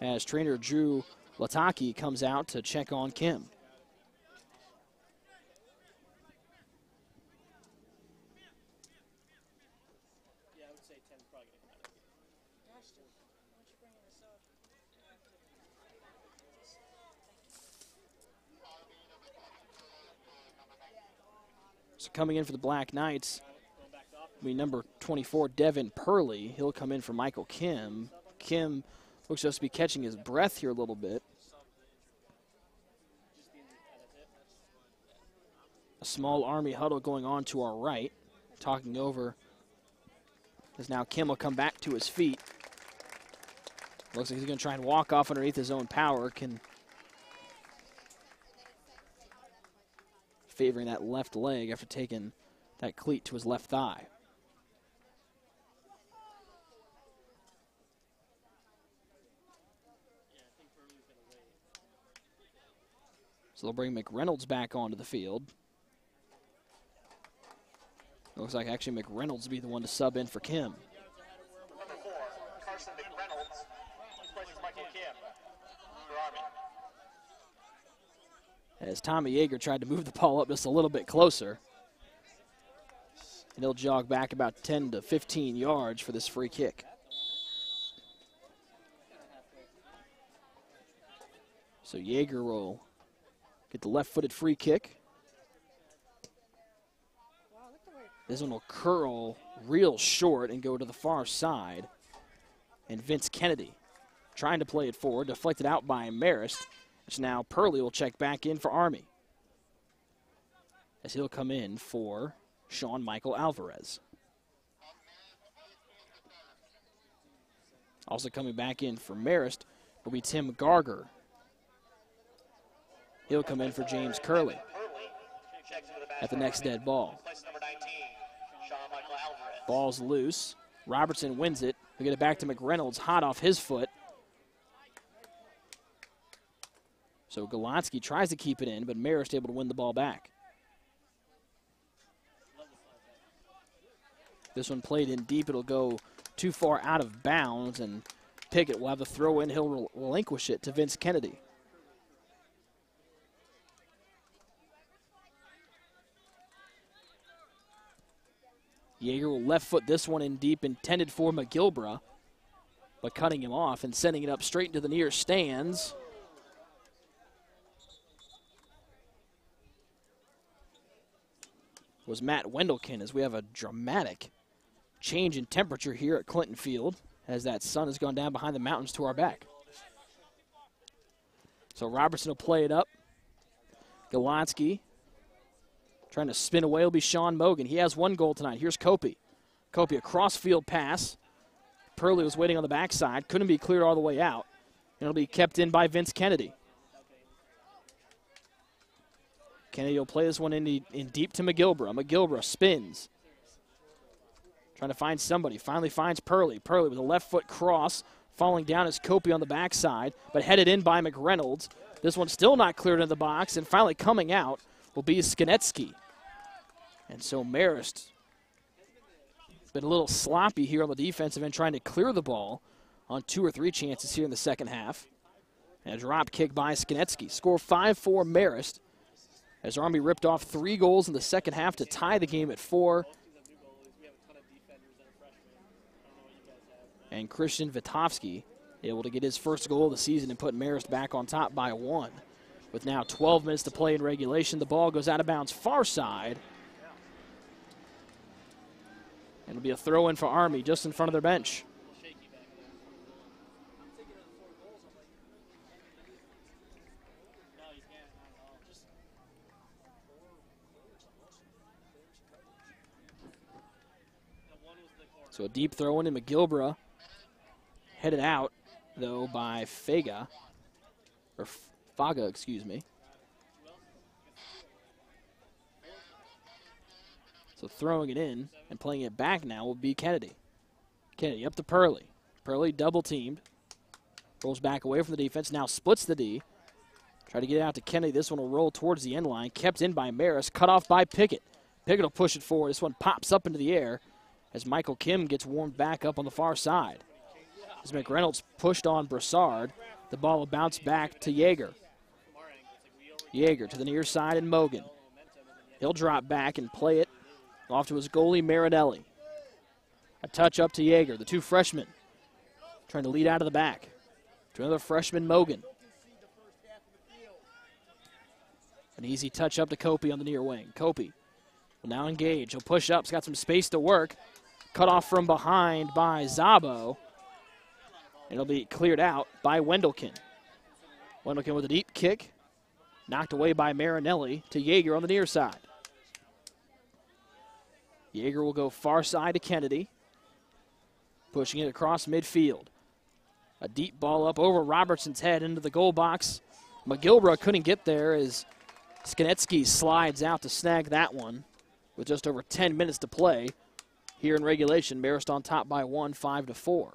As trainer Drew Lataki comes out to check on Kim. So coming in for the Black Knights will be number 24, Devin Purley. He'll come in for Michael Kim. Kim looks just to be catching his breath here a little bit. A small Army huddle going on to our right. Talking over as now Kim will come back to his feet. Looks like he's going to try and walk off underneath his own power. Favoring that left leg after taking that cleat to his left thigh. So they'll bring McReynolds back onto the field. Looks like actually McReynolds will be the one to sub in for Kim. Number 4, Carson McReynolds. Replaces Michael Kim for Army. As Tommy Yeager tried to move the ball up just a little bit closer. And he'll jog back about 10 to 15 yards for this free kick. So Yeager will get the left-footed free kick. This one will curl real short and go to the far side. And Vince Kennedy trying to play it forward, deflected out by Marist. So now Purley will check back in for Army, as he'll come in for Sean Michael Alvarez. Also coming back in for Marist will be Tim Garger. He'll come in for James Curley at the next dead ball. Ball's loose. Robertson wins it. He'll get it back to McReynolds, hot off his foot. So Golonsky tries to keep it in, but Marist able to win the ball back. This one played in deep. It'll go too far out of bounds, and Pickett will have the throw in. He'll relinquish it to Vince Kennedy. Yeager will left foot this one in deep, intended for McGilbra, but cutting him off and sending it up straight into the near stands. Was Matt Wendelkin, as we have a dramatic change in temperature here at Clinton Field as that sun has gone down behind the mountains to our back. So Robertson will play it up. Golonsky trying to spin away will be Sean Mogan. He has one goal tonight. Here's Kopi. Kopi, a cross-field pass. Purley was waiting on the backside. Couldn't be cleared all the way out. And it'll be kept in by Vince Kennedy. Kennedy will play this one in deep to McGilbra. McGilbra spins. Trying to find somebody. Finally finds Purley. Purley with a left foot cross. Falling down is Kopi on the backside, but headed in by McReynolds. This one's still not cleared into the box, and finally coming out will be Skinetsky. And so Marist has been a little sloppy here on the defensive end, trying to clear the ball on 2 or 3 chances here in the second half. And a drop kick by Skinetsky. Score 5-4 Marist, as Army ripped off 3 goals in the second half to tie the game at 4. And Christian Vitovsky able to get his first goal of the season and put Marist back on top by 1. With now 12 minutes to play in regulation, the ball goes out of bounds far side. And it'll be a throw-in for Army just in front of their bench. So a deep throw-in, and McGilbra headed out, though, by Faga, excuse me. So throwing it in and playing it back now will be Kennedy. Kennedy up to Purley. Purley double-teamed. Rolls back away from the defense, now splits the D. Try to get it out to Kennedy. This one will roll towards the end line. Kept in by Marist, cut off by Pickett. Pickett will push it forward. This one pops up into the air as Michael Kim gets warmed back up on the far side. As McReynolds pushed on Brossard, the ball will bounce back to Yeager. Yeager to the near side and Mogan. He'll drop back and play it off to his goalie, Marinelli. A touch up to Yeager, the 2 freshmen trying to lead out of the back. To another freshman, Mogan. An easy touch up to Kopi on the near wing. Kopi will now engage. He'll push up. He's got some space to work. Cut off from behind by Zabo. It'll be cleared out by Wendelken. Wendelken with a deep kick. Knocked away by Marinelli to Yeager on the near side. Yeager will go far side to Kennedy. Pushing it across midfield. A deep ball up over Robertson's head into the goal box. McGilbra couldn't get there as Skinetsky slides out to snag that one with just over 10 minutes to play. Here in regulation, Marist on top by 1, 5-4.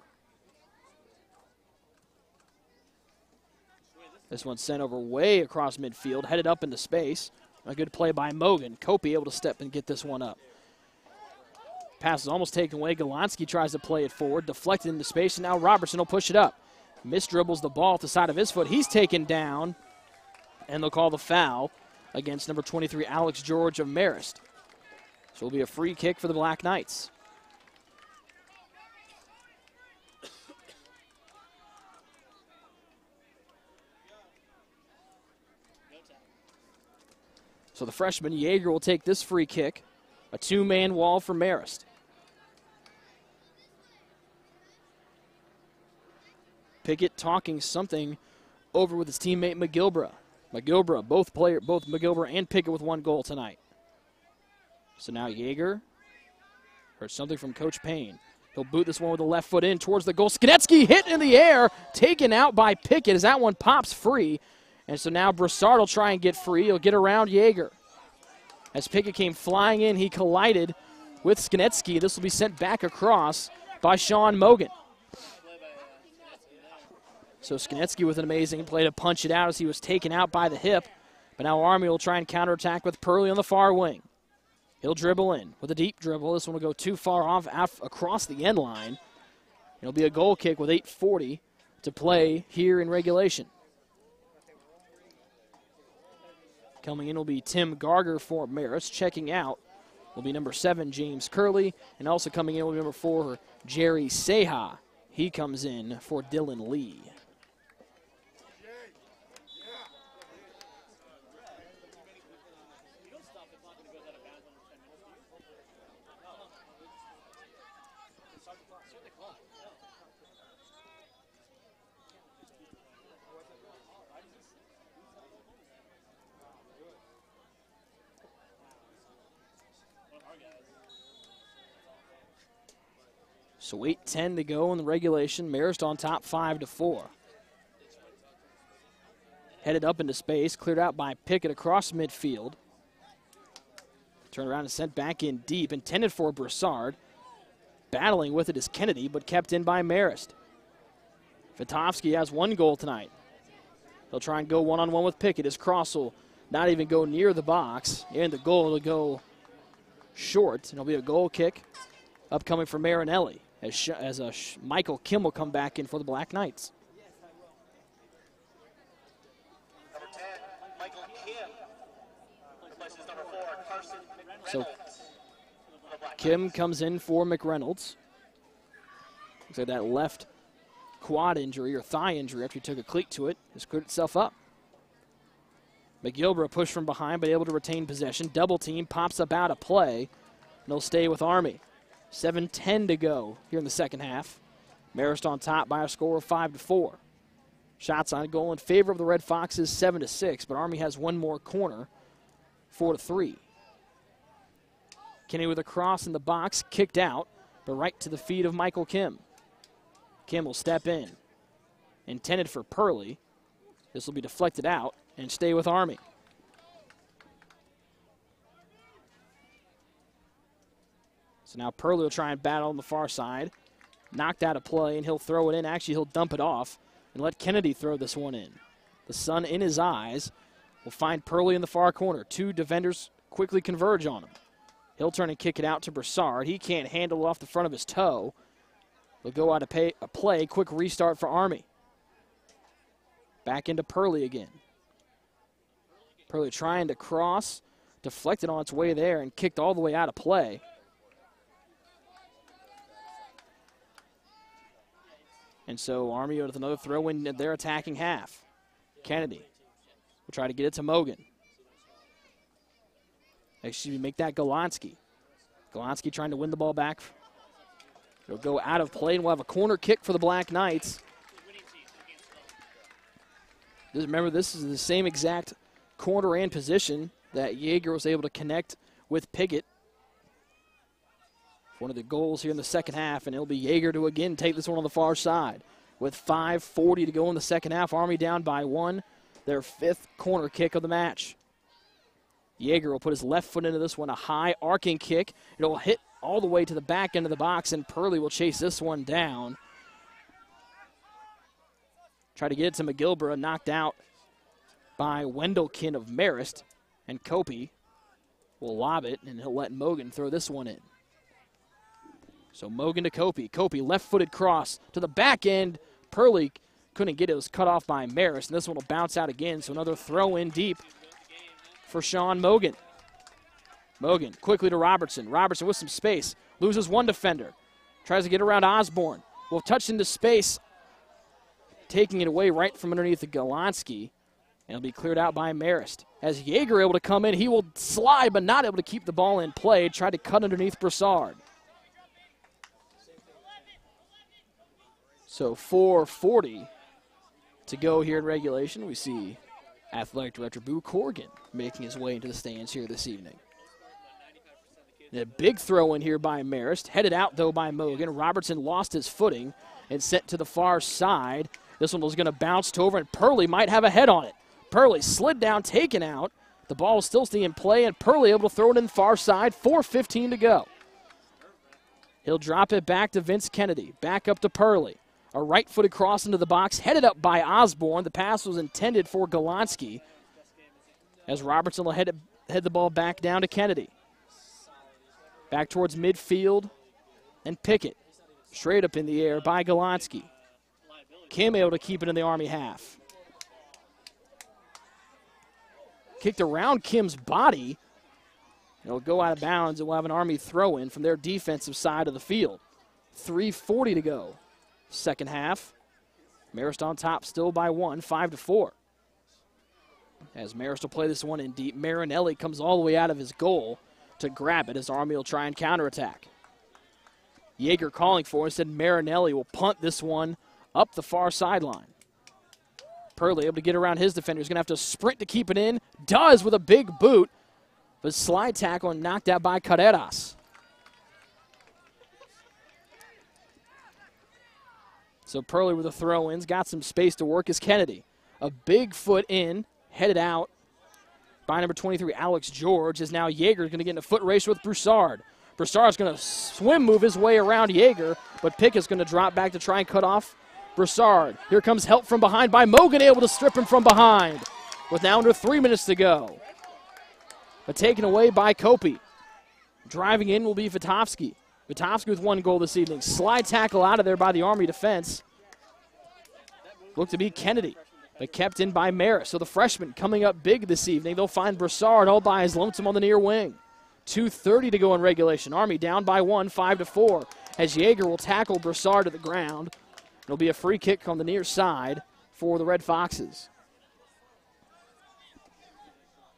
This one sent over way across midfield, headed up into space. A good play by Mogan. Kopi able to step and get this one up. Pass is almost taken away. Golonsky tries to play it forward, deflected into space, and now Robertson will push it up. Misdribbles the ball to the side of his foot. He's taken down, and they'll call the foul against number 23, Alex George of Marist. So it'll be a free kick for the Black Knights. So the freshman, Yeager, will take this free kick. A 2-man wall for Marist. Pickett talking something over with his teammate McGilbra. Both McGilbra and Pickett with 1 goal tonight. So now Yeager heard something from Coach Payne. He'll boot this one with the left foot in towards the goal. Skinetsky hit in the air, taken out by Pickett as that one pops free. And so now Brossard will try and get free. He'll get around Yeager. As Pickett came flying in, he collided with Skinetsky. This will be sent back across by Sean Mogan. So Skinetsky with an amazing play to punch it out as he was taken out by the hip. But now Army will try and counterattack with Purley on the far wing. He'll dribble in with a deep dribble. This one will go too far off across the end line. It'll be a goal kick with 8:40 to play here in regulation. Coming in will be Tim Garger for Marist. Checking out will be number 7, James Curley. And also coming in will be number 4, Jerry Seha. He comes in for Dylan Lee. So 8:10 to go in the regulation. Marist on top 5-4. Headed up into space, cleared out by Pickett across midfield. Turned around and sent back in deep, intended for Brossard. Battling with it is Kennedy, but kept in by Marist. Vitovsky has 1 goal tonight. He'll try and go one-on-one with Pickett. His cross will not even go near the box, and the goal will go short. And it'll be a goal kick upcoming for Marinelli as Michael Kim will come back in for the Black Knights. Number 10, Michael Kim. Replaces number 4, Carson McReynolds. So Kim comes in for McReynolds. Looks like that left quad injury or thigh injury after he took a cleat to it has cleared itself up. McGilbert pushed from behind but able to retain possession. Double team pops up out of play, and he'll stay with Army. 7:10 to go here in the second half. Marist on top by a score of 5-4. Shots on goal in favor of the Red Foxes 7-6, but Army has 1 more corner, 4-3. Kinney with a cross in the box, kicked out, but right to the feet of Michael Kim. Kim will step in. Intended for Purley. This will be deflected out and stay with Army. So now Purley will try and battle on the far side. Knocked out of play, and he'll throw it in. Actually, he'll dump it off and let Kennedy throw this one in. The sun in his eyes will find Purley in the far corner. 2 defenders quickly converge on him. He'll turn and kick it out to Brossard. He can't handle it off the front of his toe. They'll go out of play. Quick restart for Army. Back into Purley again. Purley trying to cross. Deflected on its way there and kicked all the way out of play. And so Army with another throw in their attacking half. Kennedy will try to get it to Mogan. Actually, make that Golonsky. Golonsky trying to win the ball back. It'll go out of play, and we'll have a corner kick for the Black Knights. Just remember, this is the same exact corner and position that Yeager was able to connect with Piggott. One of the goals here in the second half, and it'll be Yeager to again take this one on the far side. With 5:40 to go in the second half, Army down by 1. Their 5th corner kick of the match. Yeager will put his left foot into this one, a high arcing kick. It'll hit all the way to the back end of the box, and Purley will chase this one down. Try to get it to McGilbert, knocked out by Wendelkin of Marist, and Kopi will lob it, and he'll let Mogan throw this one in. So Mogan to Kopi. Kopi, left-footed cross to the back end. Purley couldn't get it. It was cut off by Marist, and this one will bounce out again, so another throw in deep for Sean Mogan. Mogan quickly to Robertson. Robertson with some space. Loses 1 defender. Tries to get around Osborne. Will touch into space. Taking it away right from underneath the Golonsky. And it'll be cleared out by Marist. As Yeager able to come in, he will slide, but not able to keep the ball in play. Tried to cut underneath Brossard. So 4:40 to go here in regulation. We see Athletic Director Boo Corrigan making his way into the stands here this evening. And a big throw in here by Marist. Headed out, though, by Mogan. Robertson lost his footing and sent to the far side. This one was going to bounce over, and Purley might have a head on it. Purley slid down, taken out. The ball is still staying in play, and Purley able to throw it in the far side. 4:15 to go. He'll drop it back to Vince Kennedy. Back up to Purley. A right-footed cross into the box, headed up by Osborne. The pass was intended for Golonsky, as Robertson will head the ball back down to Kennedy. Back towards midfield, and Pickett. Straight up in the air by Golonsky. Kim able to keep it in the Army half. Kicked around Kim's body. It'll go out of bounds, and we'll have an Army throw-in from their defensive side of the field. 3:40 to go. Second half. Marist on top still by 1, 5-4. As Marist will play this one in deep, Marinelli comes all the way out of his goal to grab it as Army will try and counterattack. Yeager calling for it, said Marinelli will punt this one up the far sideline. Purley able to get around his defender. He's going to have to sprint to keep it in. Does with a big boot, but slide tackle and knocked out by Carreras. So Purley with the throw-ins, got some space to work as Kennedy. A big foot in, headed out by number 23, Alex George, as now Yeager is going to get in a foot race with Brossard. Brossard's going to swim move his way around Yeager, but Pickett's going to drop back to try and cut off Brossard. Here comes help from behind by Mogan, able to strip him from behind with now under 3 minutes to go. But taken away by Kopi. Driving in will be Vitovsky. Vitovsky with 1 goal this evening. Slide tackle out of there by the Army defense. Looked to be Kennedy, but kept in by Maris. So the freshman coming up big this evening. They'll find Brossard all by his lonesome on the near wing. 2:30 to go in regulation. Army down by 1, 5-4. As Yeager will tackle Brossard to the ground. It'll be a free kick on the near side for the Red Foxes.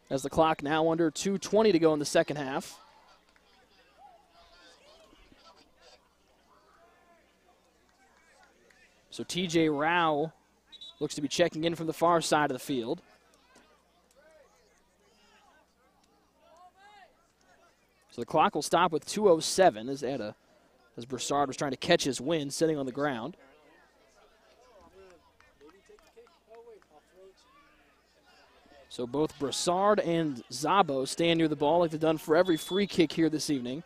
As the clock now under 2:20 to go in the second half. So TJ Rao looks to be checking in from the far side of the field. So the clock will stop with 2:07 as Brossard was trying to catch his wind sitting on the ground. So both Brossard and Zabo stand near the ball like they've done for every free kick here this evening.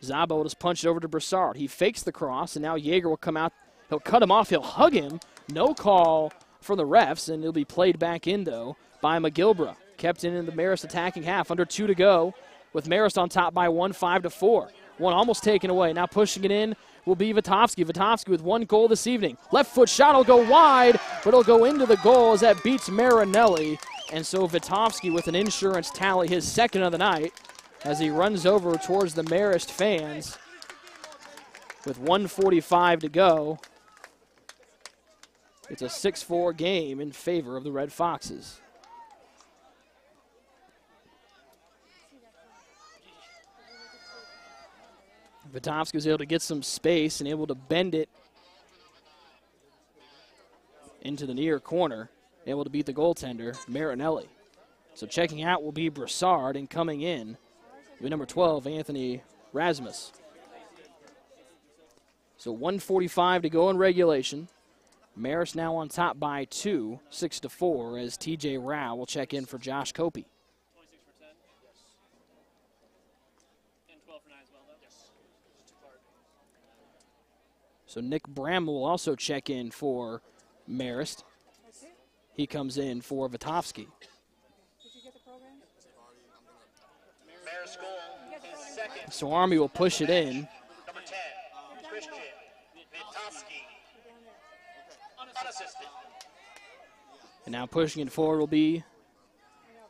Zabo will just punch it over to Brossard. He fakes the cross, and now Yeager will come out. He'll cut him off. He'll hug him. No call from the refs, and it'll be played back in, though, by McGilbra. Kept in the Marist attacking half. Under 2 to go with Marist on top by 1, 5-4. One almost taken away. Now pushing it in will be Vitovsky. Vitovsky with 1 goal this evening. Left foot shot will go wide, but it'll go into the goal as that beats Marinelli. And so Vitovsky with an insurance tally, his second of the night, as he runs over towards the Marist fans with 1:45 to go. It's a 6-4 game in favor of the Red Foxes. Vitovsky was able to get some space and able to bend it into the near corner, able to beat the goaltender, Marinelli. So checking out will be Brossard, and coming in will be number 12, Anthony Rasmus. So 1:45 to go in regulation. Marist now on top by 2, 6-4, as TJ Rao will check in for Josh Kopi. 26 for 10. And 12 for 9 as well, though. Yes. So Nick Bramble will also check in for Marist. He comes in for Vitovsky. Marist goal is second. So Army will push it in. Number 10, Christian Vitovsky. Unassisted. And now pushing it forward will be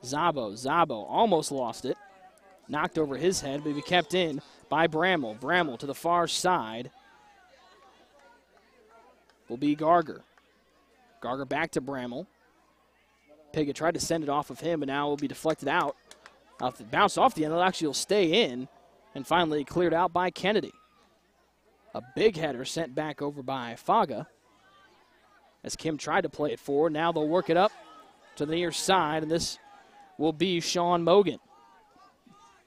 Zabo. Zabo almost lost it. Knocked over his head, but he kept in by Bramble. Bramble to the far side will be Garger. Garger back to Bramble. Piggott tried to send it off of him, but now it will be deflected out. Bounced off the end, it actually will stay in, and finally cleared out by Kennedy. A big header sent back over by Faga as Kim tried to play it forward. Now they'll work it up to the near side, and this will be Sean Mogan.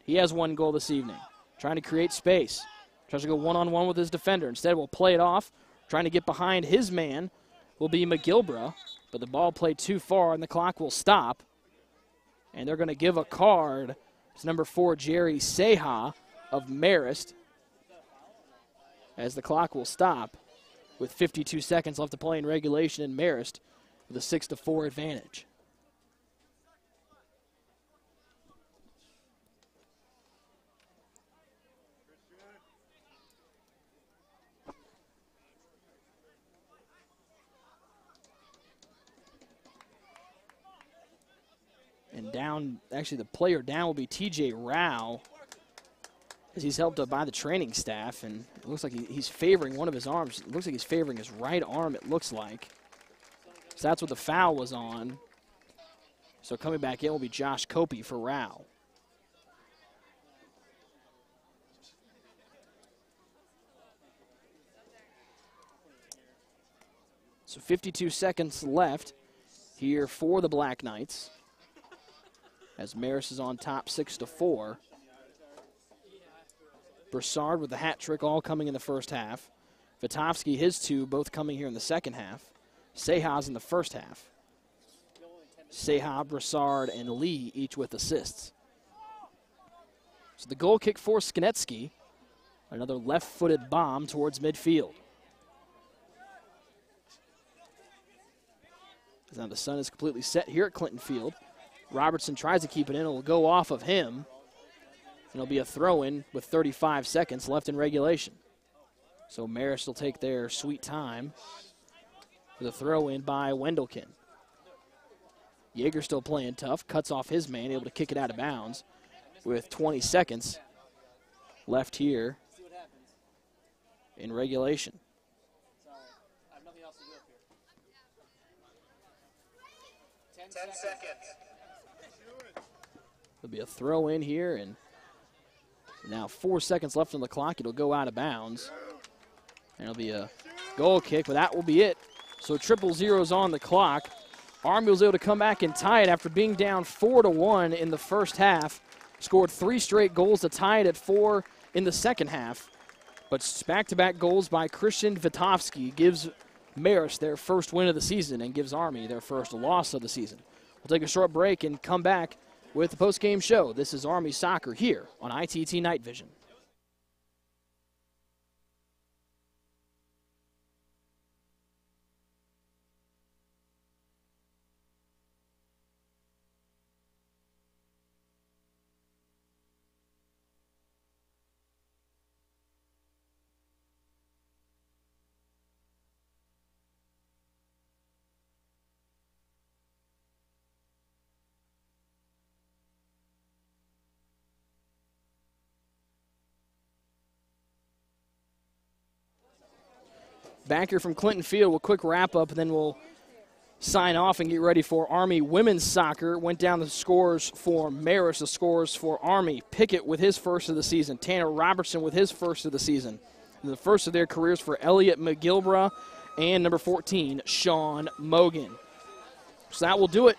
He has 1 goal this evening, trying to create space. Tries to go one-on-one with his defender. Instead, we'll play it off, trying to get behind his man will be McGilbra, but the ball played too far, and the clock will stop. And they're going to give a card. It's number 4, Jerry Seha of Marist, as the clock will stop with 52 seconds left to play in regulation in Marist with a 6-4 advantage. And down, actually the player down will be TJ Rao, as he's helped up by the training staff, and it looks like he's favoring one of his arms. It looks like he's favoring his right arm, it looks like. So that's what the foul was on. So coming back in will be Josh Kopi for Rao. So 52 seconds left here for the Black Knights, as Marist is on top 6-4. Brossard with the hat trick, all coming in the first half. Vitovsky, his 2, both coming here in the second half. Seha's in the first half. Seha, Brossard, and Lee each with assists. So the goal kick for Skinetsky. Another left-footed bomb towards midfield. Now the sun is completely set here at Clinton Field. Robertson tries to keep it in. It'll go off of him. It'll be a throw-in with 35 seconds left in regulation. So Marist will take their sweet time for the throw-in by Wendelken. Yeager still playing tough, cuts off his man, able to kick it out of bounds with 20 seconds left here in regulation. Sorry. I have nothing else to do up here. 10 seconds. There'll be a throw in here, and now 4 seconds left on the clock. It'll go out of bounds. And it'll be a goal kick, but that will be it. So 0-0's on the clock. Army was able to come back and tie it after being down 4-1 in the first half. Scored 3 straight goals to tie it at 4 in the second half. But back-to-back goals by Christian Vitovsky gives Marist their first win of the season and gives Army their first loss of the season. We'll take a short break and come back with the post-game show. This is Army Soccer here on ITT Night Vision. Back here from Clinton Field, we'll quick wrap up, and then we'll sign off and get ready for Army women's soccer. Went down the scores for Marist, the scores for Army. Pickett with his first of the season. Tanner Robertson with his first of the season. And the first of their careers for Elliot McGilbra and number 14, Sean Mogan. So that will do it.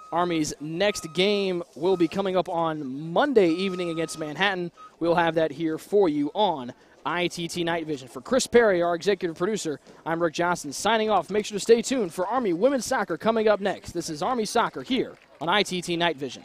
Army's next game will be coming up on Monday evening against Manhattan. We'll have that here for you on ITT Night Vision. For Chris Perry, our executive producer, I'm Rick Johnson signing off. Make sure to stay tuned for Army women's soccer coming up next. This is Army Soccer here on ITT Night Vision.